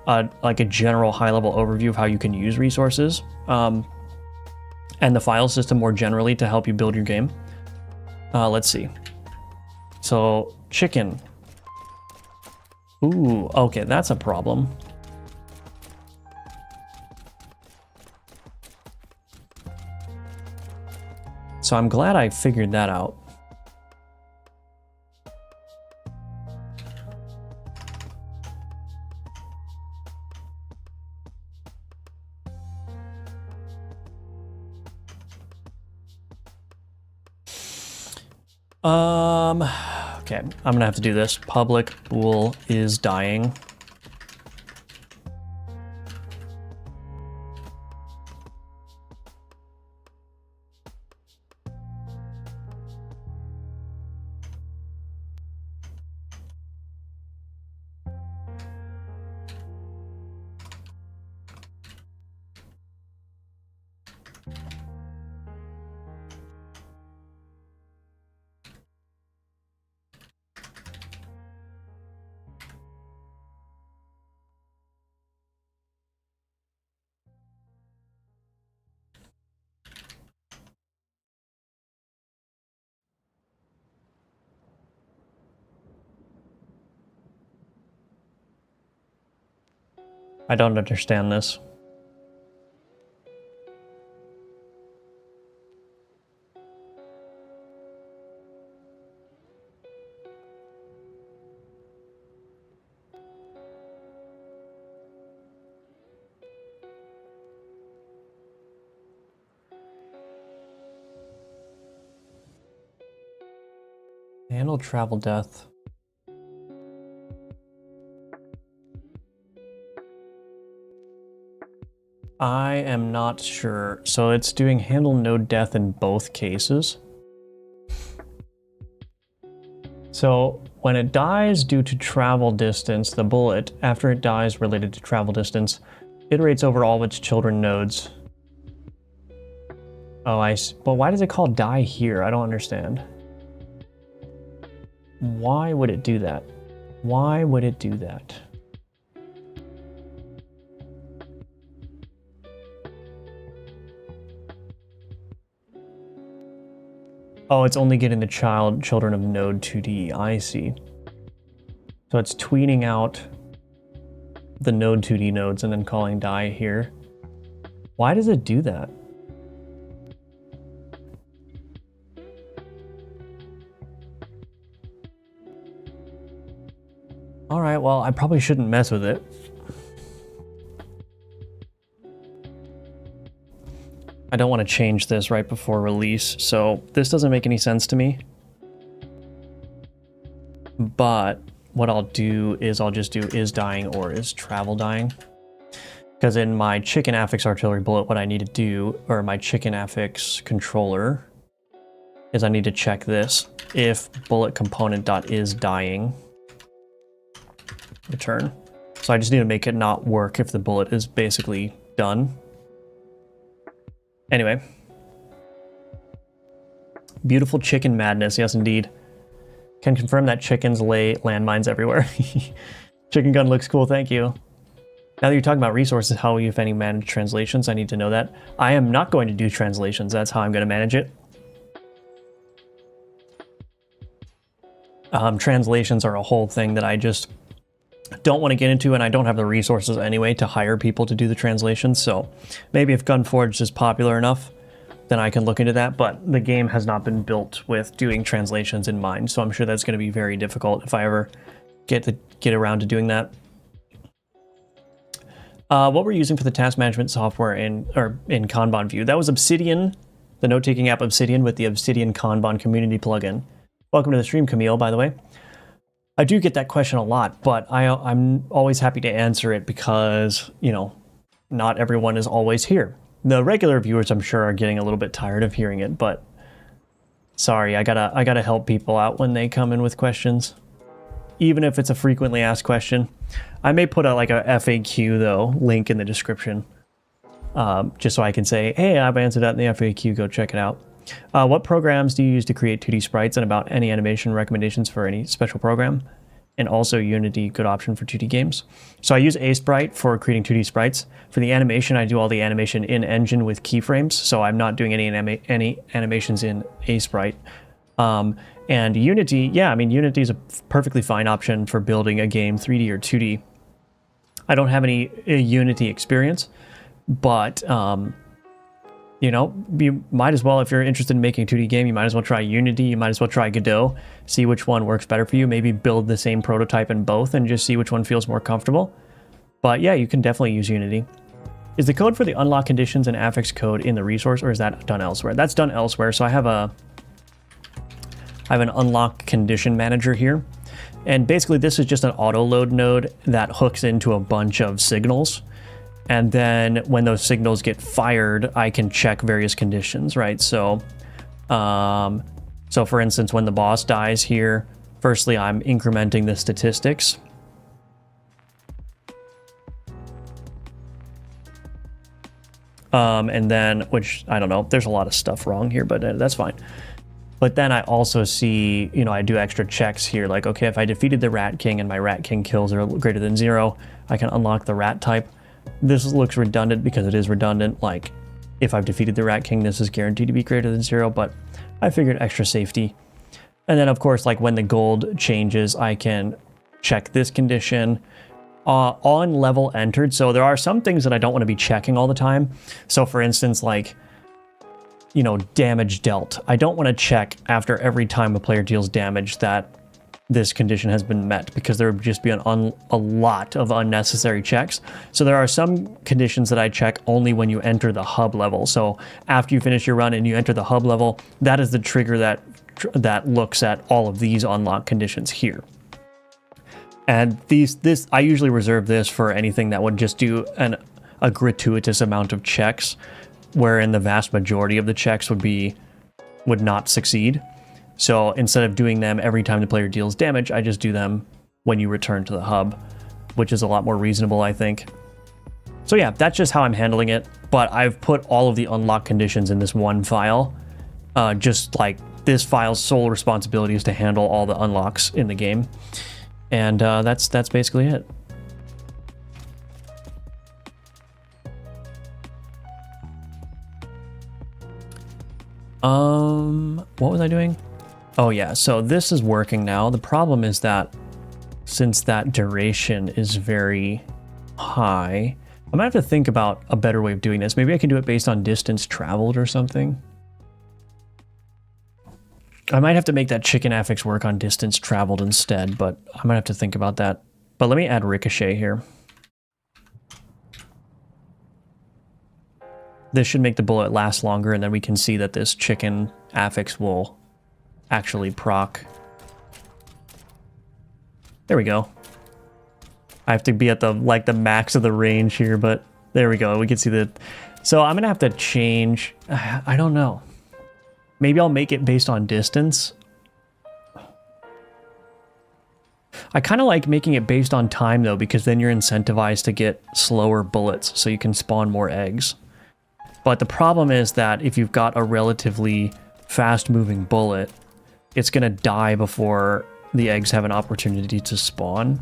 like a general high-level overview of how you can use resources and the file system more generally to help you build your game. Let's see. So chicken. Ooh, okay, that's a problem. So I'm glad I figured that out. Okay, I'm gonna have to do this. Public bool is dying. I don't understand this. Handle travel death. I am not sure. So it's doing handle node death in both cases. So when it dies due to travel distance, the bullet, after it dies related to travel distance, iterates over all of its children nodes. Oh, but why does it call die here? I don't understand. Why would it do that? Why would it do that? Oh, it's only getting the children of node 2D. I see. So it's tweeting out the node 2D nodes and then calling die here. Why does it do that? All right, well, I probably shouldn't mess with it. I don't want to change this right before release, so this doesn't make any sense to me. But what I'll do is I'll just do is dying or is travel dying. Because in my chicken affix artillery bullet, what I need to do, or my chicken affix controller, is I need to check this. If bullet component dot is dying, return. So I just need to make it not work if the bullet is basically done. Anyway. Beautiful chicken madness, yes indeed. Can confirm that chickens lay landmines everywhere. Chicken gun looks cool, thank you. Now that you're talking about resources, how will you, if any, manage translations? I need to know that. I am not going to do translations, that's how I'm going to manage it. Translations are a whole thing that I just don't want to get into, and I don't have the resources anyway to hire people to do the translations, so maybe if Gunforged is popular enough, then I can look into that, but the game has not been built with doing translations in mind, so I'm sure that's going to be very difficult if I ever get around to doing that. What we're using for the task management software in Kanban view, that was Obsidian, the note-taking app Obsidian with the Obsidian Kanban community plugin. Welcome to the stream, Camille, by the way. I do get that question a lot, but I'm always happy to answer it because, you know, not everyone is always here. The regular viewers, I'm sure, are getting a little bit tired of hearing it, but sorry, I gotta help people out when they come in with questions, even if it's a frequently asked question. I may put like a FAQ though, link in the description, just so I can say, hey, I've answered that in the FAQ, go check it out. What programs do you use to create 2D sprites, and about any animation recommendations for any special program? And also Unity, good option for 2D games. So I use Sprite for creating 2D sprites. For the animation, I do all the animation in engine with keyframes, so I'm not doing any animations in Sprite. And Unity, yeah, I mean, Unity is a perfectly fine option for building a game 3D or 2D. I don't have any Unity experience, but you know, you might as well, if you're interested in making a 2D game, you might as well try Unity, you might as well try Godot, see which one works better for you, maybe build the same prototype in both and just see which one feels more comfortable. But yeah, you can definitely use Unity. Is the code for the unlock conditions and affix code in the resource, or is that done elsewhere? That's done elsewhere, so I have an unlock condition manager here. And basically this is just an auto load node that hooks into a bunch of signals. And then when those signals get fired, I can check various conditions, right? So, so for instance, when the boss dies here, firstly, I'm incrementing the statistics. And then, which, I don't know, there's a lot of stuff wrong here, but that's fine. But then I also see, you know, I do extra checks here, like, okay, if I defeated the Rat King and my Rat King kills are greater than 0, I can unlock the Rat type. This looks redundant because it is redundant, like, if I've defeated the Rat King, this is guaranteed to be greater than 0, but I figured extra safety. And then, of course, like, when the gold changes, I can check this condition. on level entered. So there are some things that I don't want to be checking all the time. So for instance, like, you know, damage dealt. I don't want to check after every time a player deals damage that this condition has been met, because there would just be a lot of unnecessary checks. So there are some conditions that I check only when you enter the hub level. So after you finish your run and you enter the hub level, that is the trigger that looks at all of these unlock conditions here. And this I usually reserve this for anything that would just do a gratuitous amount of checks, wherein the vast majority of the checks would not succeed. So instead of doing them every time the player deals damage, I just do them when you return to the hub, which is a lot more reasonable, I think. So yeah, that's just how I'm handling it. But I've put all of the unlock conditions in this one file. Just like this file's sole responsibility is to handle all the unlocks in the game. And that's basically it. What was I doing? Oh yeah, so this is working now. The problem is that since that duration is very high, I might have to think about a better way of doing this. Maybe I can do it based on distance traveled or something. I might have to make that chicken affix work on distance traveled instead, but I might have to think about that. But let me add ricochet here. This should make the bullet last longer, and then we can see that this chicken affix will actually proc. There we go. I have to be at the max of the range here, but there we go. We can see that. So I'm gonna have to change. I don't know. Maybe I'll make it based on distance. I kind of like making it based on time though, because then you're incentivized to get slower bullets so you can spawn more eggs. But the problem is that if you've got a relatively fast moving bullet, it's going to die before the eggs have an opportunity to spawn.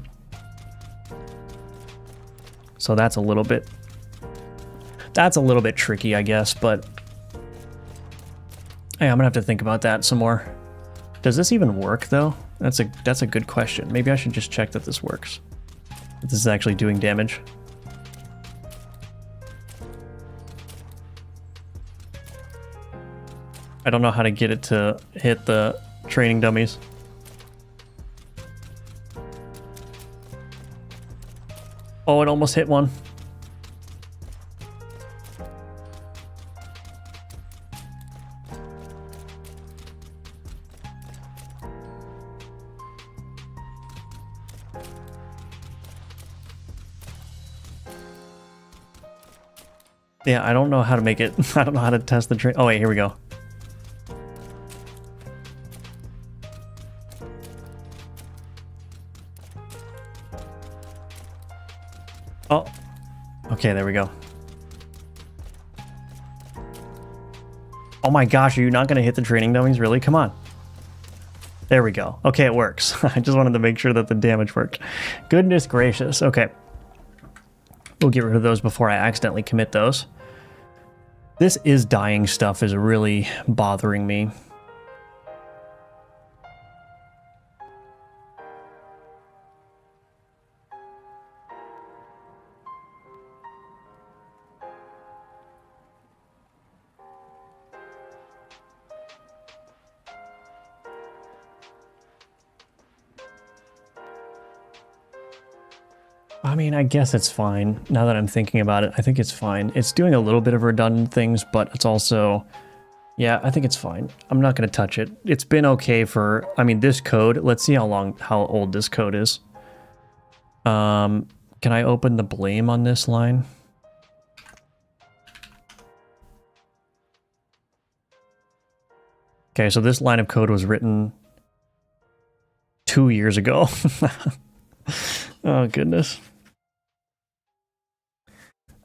So that's a little bit tricky, I guess, but hey, I'm going to have to think about that some more. Does this even work though? That's a good question. Maybe I should just check that this works. That this is actually doing damage. I don't know how to get it to hit the training dummies. Oh, it almost hit one. Yeah, I don't know how to make it. I don't know how to test the train. Oh wait, here we go. Oh, okay, there we go. Oh my gosh, are you not going to hit the training dummies? Really? Come on. There we go. Okay, it works. I just wanted to make sure that the damage worked. Goodness gracious. Okay. We'll get rid of those before I accidentally commit those. This is dying stuff is really bothering me. I mean, I guess it's fine. Now that I'm thinking about it, I think it's fine. It's doing a little bit of redundant things, but it's also... Yeah, I think it's fine. I'm not going to touch it. It's been okay for... I mean, this code... Let's see how old this code is. Can I open the blame on this line? Okay, so this line of code was written 2 years ago. Oh, goodness.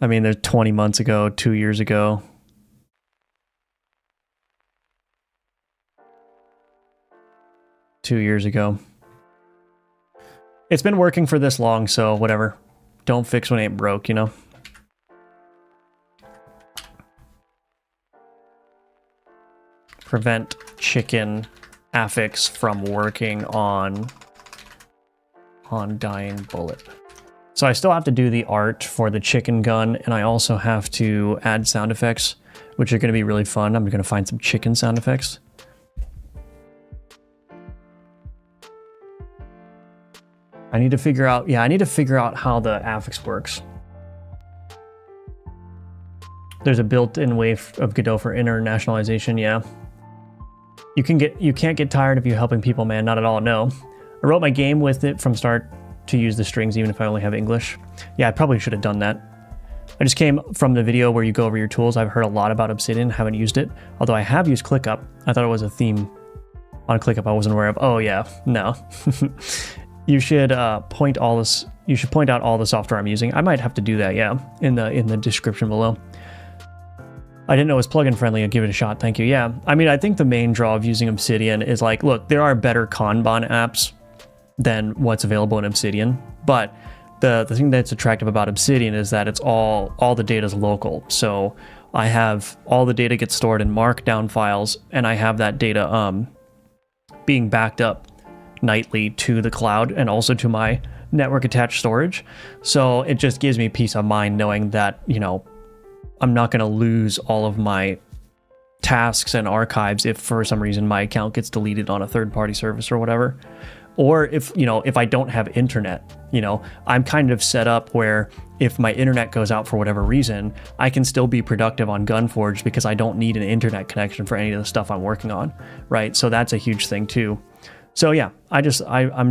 I mean, there's 20 months ago, 2 years ago. Two years ago. It's been working for this long, so whatever. Don't fix what ain't broke, you know? Prevent chicken affix from working on dying bullet. So I still have to do the art for the chicken gun, and I also have to add sound effects, which are going to be really fun. I'm going to find some chicken sound effects. I need to figure out, yeah, I need to figure out how the affix works. There's a built-in way of Godot for internationalization, yeah. You can't get tired of you helping people, man, not at all, no. I wrote my game with it from start to use the strings even if I only have English. Yeah, I probably should have done that. I just came from the video where you go over your tools. I've heard a lot about Obsidian, haven't used it. Although I have used ClickUp. I thought it was a theme on ClickUp I wasn't aware of. Oh yeah, no. You should point out all the software I'm using. I might have to do that, yeah, in the description below. I didn't know it was plugin friendly. I'd give it a shot. Thank you. Yeah, I mean, I think the main draw of using Obsidian is like, look, there are better Kanban apps than what's available in Obsidian, but the thing that's attractive about Obsidian is that it's all the data is local. So I have all the data gets stored in markdown files, and I have that data being backed up nightly to the cloud and also to my network attached storage. So it just gives me peace of mind knowing that, you know, I'm not going to lose all of my tasks and archives if for some reason my account gets deleted on a third-party service or whatever. Or if I don't have internet, you know, I'm kind of set up where if my internet goes out for whatever reason, I can still be productive on Gunforge because I don't need an internet connection for any of the stuff I'm working on, right? So that's a huge thing too. So yeah, I'm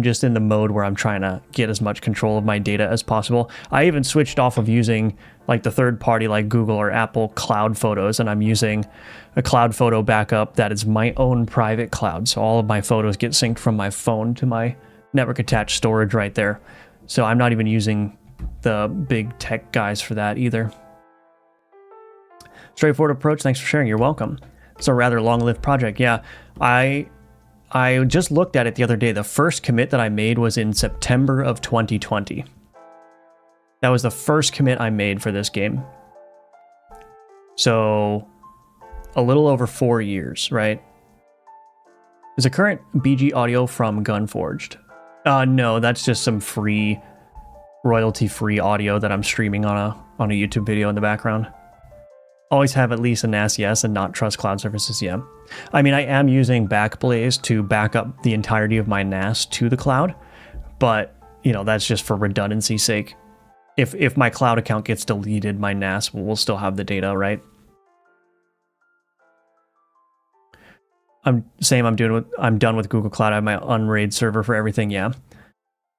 just in the mode where I'm trying to get as much control of my data as possible. I even switched off of using like the third party like Google or Apple cloud photos, and I'm using a cloud photo backup that is my own private cloud. So all of my photos get synced from my phone to my network attached storage right there. So I'm not even using the big tech guys for that either. Straightforward approach. Thanks for sharing. You're welcome. It's a rather long-lived project. Yeah, I just looked at it the other day. The first commit that I made was in September of 2020. That was the first commit I made for this game. So a little over 4 years, right? Is the current BG audio from Gunforged? No, that's just some free, royalty-free audio that I'm streaming on a YouTube video in the background. Always have at least a NAS, yes, and not trust cloud services, yeah. I mean, I am using Backblaze to back up the entirety of my NAS to the cloud, but, you know, that's just for redundancy's sake. If my cloud account gets deleted, my NAS will still have the data, right? I'm done with Google Cloud. I have my Unraid server for everything, yeah.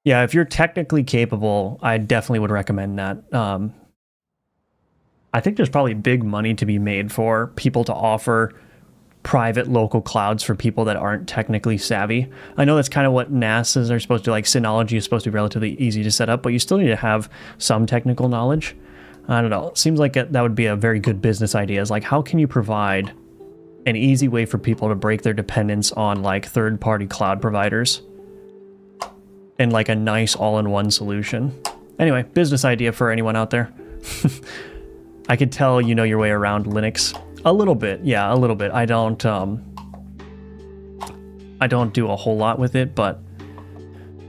Yeah, if you're technically capable, I definitely would recommend that. I think there's probably big money to be made for people to offer private local clouds for people that aren't technically savvy. I know that's kind of what NASs are supposed to, like Synology is supposed to be relatively easy to set up, but you still need to have some technical knowledge. I don't know. It seems like that would be a very good business idea. Is like, how can you provide an easy way for people to break their dependence on like third-party cloud providers and like a nice all-in-one solution? Anyway, business idea for anyone out there. I could tell you know your way around Linux. A little bit, yeah, a little bit. I don't do a whole lot with it, but,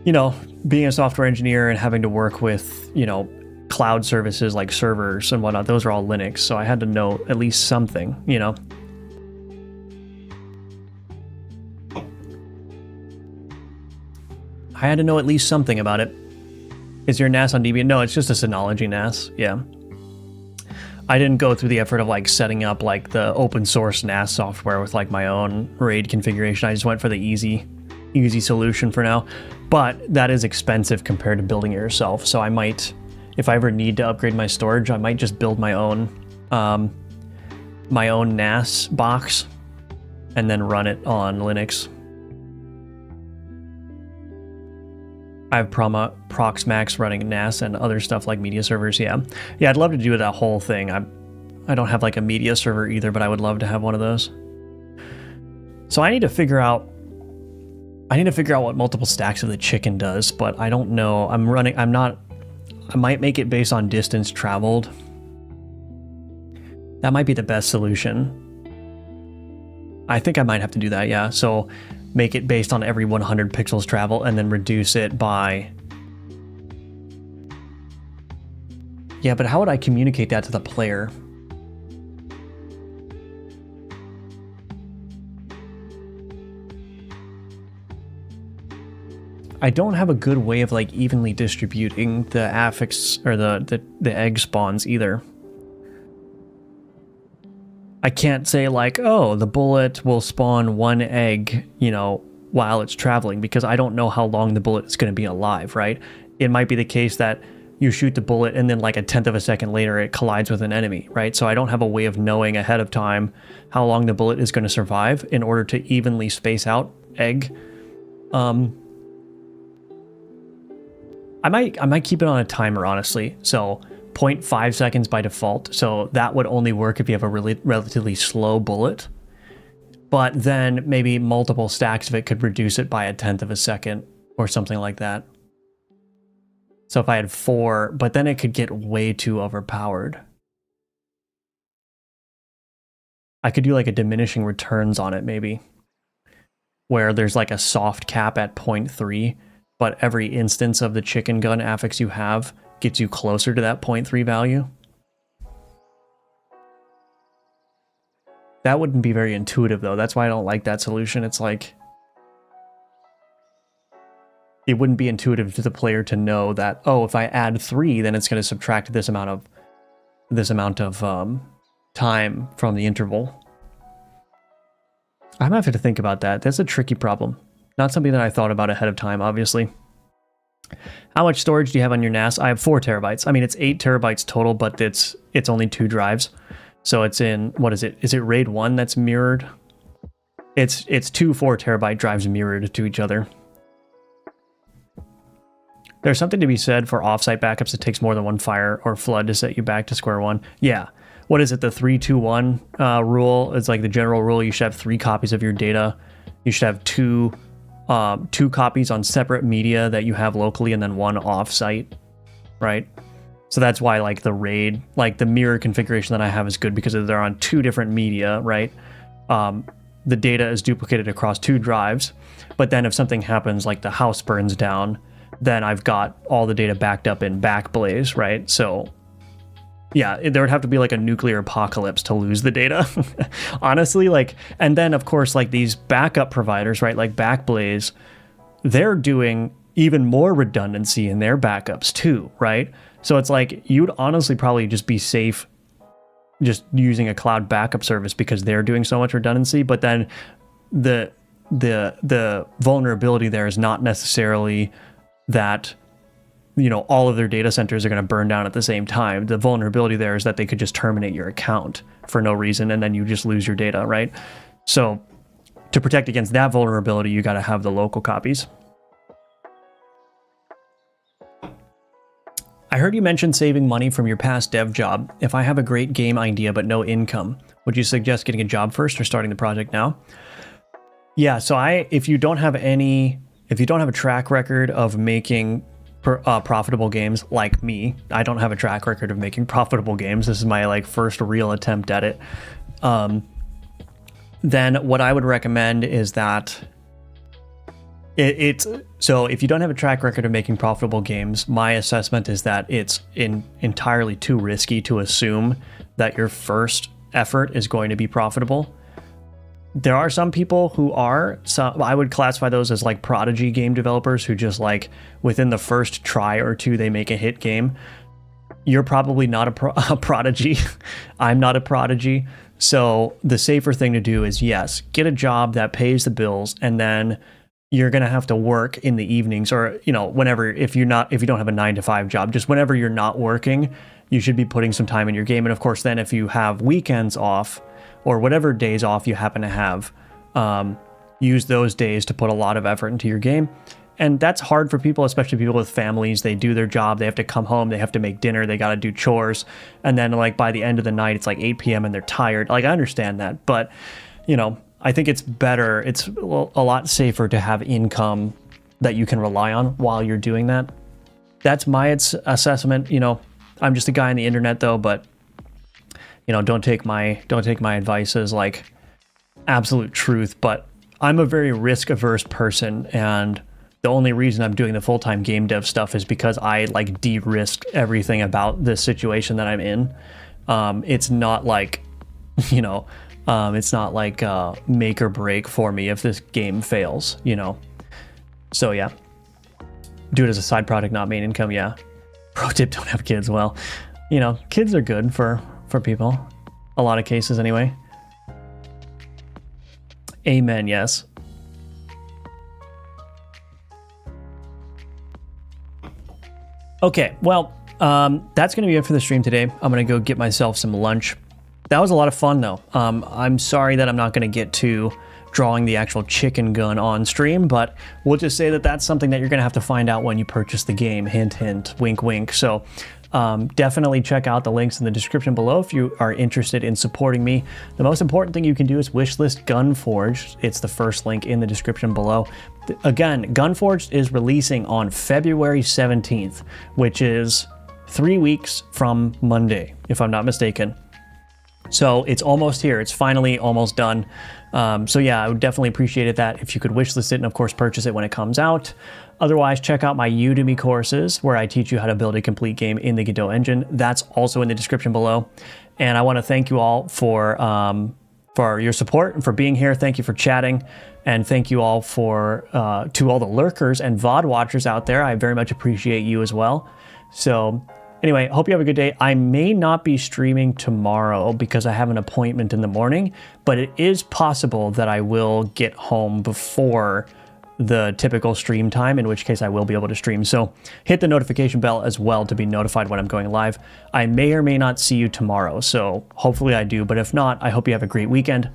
you know, being a software engineer and having to work with, you know, cloud services like servers and whatnot, those are all Linux, so I had to know at least something, you know. I had to know at least something about it. Is your NAS on Debian? No, it's just a Synology NAS, yeah. I didn't go through the effort of like setting up like the open source NAS software with like my own RAID configuration. I just went for the easy solution for now, but that is expensive compared to building it yourself. So I might, if I ever need to upgrade my storage, I might just build my own NAS box and then run it on Linux. I have Proxmax running NAS and other stuff like media servers. Yeah, I'd love to do that whole thing. I don't have like a media server either, but I would love to have one of those. So I need to figure out what multiple stacks of the chicken does, but I don't know. I might make it based on distance traveled. That might be the best solution. I think I might have to do that, yeah. So make it based on every 100 pixels travel and then reduce it by Yeah, but how would I communicate that to the player? I don't have a good way of like evenly distributing the affix or the egg spawns either. I can't say like, oh, the bullet will spawn one egg, you know, while it's traveling, because I don't know how long the bullet is going to be alive, right? It might be the case that you shoot the bullet and then like 1/10 of a second later it collides with an enemy, right? So I don't have a way of knowing ahead of time how long the bullet is going to survive in order to evenly space out egg. I might keep it on a timer, honestly. So 0.5 seconds by default. So that would only work if you have a really relatively slow bullet. But then maybe multiple stacks of it could reduce it by 1/10 of a second or something like that. So if I had 4, but then it could get way too overpowered. I could do like a diminishing returns on it maybe, where there's like a soft cap at 0.3, but every instance of the chicken gun affix you have gets you closer to that 0.3 value. That wouldn't be very intuitive though. That's why I don't like that solution. It's like, it wouldn't be intuitive to the player to know that, oh, if I add 3, then it's going to subtract this amount of time from the interval. I'm having to think about that. That's a tricky problem. Not something that I thought about ahead of time, obviously. How much storage do you have on your NAS? I have 4 terabytes. I mean, it's 8 terabytes total, but it's only 2 drives. So it's in, what is it? Is it RAID 1 that's mirrored? It's 2 4 terabyte drives mirrored to each other. There's something to be said for offsite backups. It takes more than one fire or flood to set you back to square one. Yeah. What is it? The 3-2-1 rule? It's like the general rule. You should have 3 copies of your data. You should have 2 copies on separate media that you have locally and then 1 offsite, right? So that's why like the RAID, like the mirror configuration that I have is good because they're on 2 different media, right? The data is duplicated across 2 drives, but then if something happens like the house burns down, then I've got all the data backed up in Backblaze, right? So yeah, there would have to be like a nuclear apocalypse to lose the data. Honestly, like, and then of course, like these backup providers, right? Like Backblaze, they're doing even more redundancy in their backups too, right? So it's like, you'd honestly probably just be safe just using a cloud backup service because they're doing so much redundancy. But then the vulnerability there is not necessarily that, you know, all of their data centers are going to burn down at the same time. The vulnerability there is that they could just terminate your account for no reason and then you just lose your data, right? So to protect against that vulnerability, you got to have the local copies. I heard you mention saving money from your past dev job. If I have a great game idea but no income, would you suggest getting a job first or starting the project now? Yeah, so if you don't have a track record of making profitable games like me, I don't have a track record of making profitable games. This is my like first real attempt at it. Then what I would recommend is that so if you don't have a track record of making profitable games, my assessment is that it's entirely too risky to assume that your first effort is going to be profitable. There are some people who are, I would classify those as like prodigy game developers who just like within the first try or two, they make a hit game. You're probably not a prodigy. I'm not a prodigy. So the safer thing to do is, yes, get a job that pays the bills, and then you're going to have to work in the evenings or, you know, whenever, if you don't have a 9-to-5 job, just whenever you're not working, you should be putting some time in your game. And of course, then if you have weekends off or whatever days off you happen to have, use those days to put a lot of effort into your game. And that's hard for people, especially people with families. They do their job, they have to come home, they have to make dinner, they got to do chores. And then like by the end of the night, it's like 8 p.m. and they're tired. Like I understand that, but you know, I think it's better. It's a lot safer to have income that you can rely on while you're doing that. That's my assessment. You know, I'm just a guy on the internet though, but you know, don't take my advice as like absolute truth, but I'm a very risk averse person, and the only reason I'm doing the full-time game dev stuff is because I like de-risked everything about this situation that I'm in. It's not like, you know, it's not like make or break for me if this game fails, you know. So yeah, do it as a side project, not main income. Yeah. Pro tip: don't have kids. Well, you know, kids are good for people. A lot of cases anyway. Amen. Yes. Okay, well, that's going to be it for the stream today. I'm going to go get myself some lunch. That was a lot of fun, though. I'm sorry that I'm not going to get to drawing the actual chicken gun on stream, but we'll just say that that's something that you're going to have to find out when you purchase the game. Hint, hint, wink, wink. So definitely check out the links in the description below if you are interested in supporting me. The most important thing you can do is wishlist Gunforged. It's the first link in the description below. Again, Gunforged is releasing on February 17th, which is 3 weeks from Monday, if I'm not mistaken. So it's almost here. It's finally almost done. So yeah, I would definitely appreciate that if you could wishlist it and of course purchase it when it comes out. Otherwise, check out my Udemy courses where I teach you how to build a complete game in the Godot engine. That's also in the description below. And I want to thank you all for your support and for being here. Thank you for chatting. And thank you all for to all the lurkers and VOD watchers out there. I very much appreciate you as well. So anyway, hope you have a good day. I may not be streaming tomorrow because I have an appointment in the morning, but it is possible that I will get home before the typical stream time, in which case I will be able to stream. So hit the notification bell as well to be notified when I'm going live. I may or may not see you tomorrow, so hopefully I do, but if not, I hope you have a great weekend,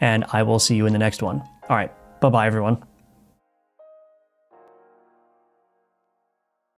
and I will see you in the next one. All right, bye-bye, everyone.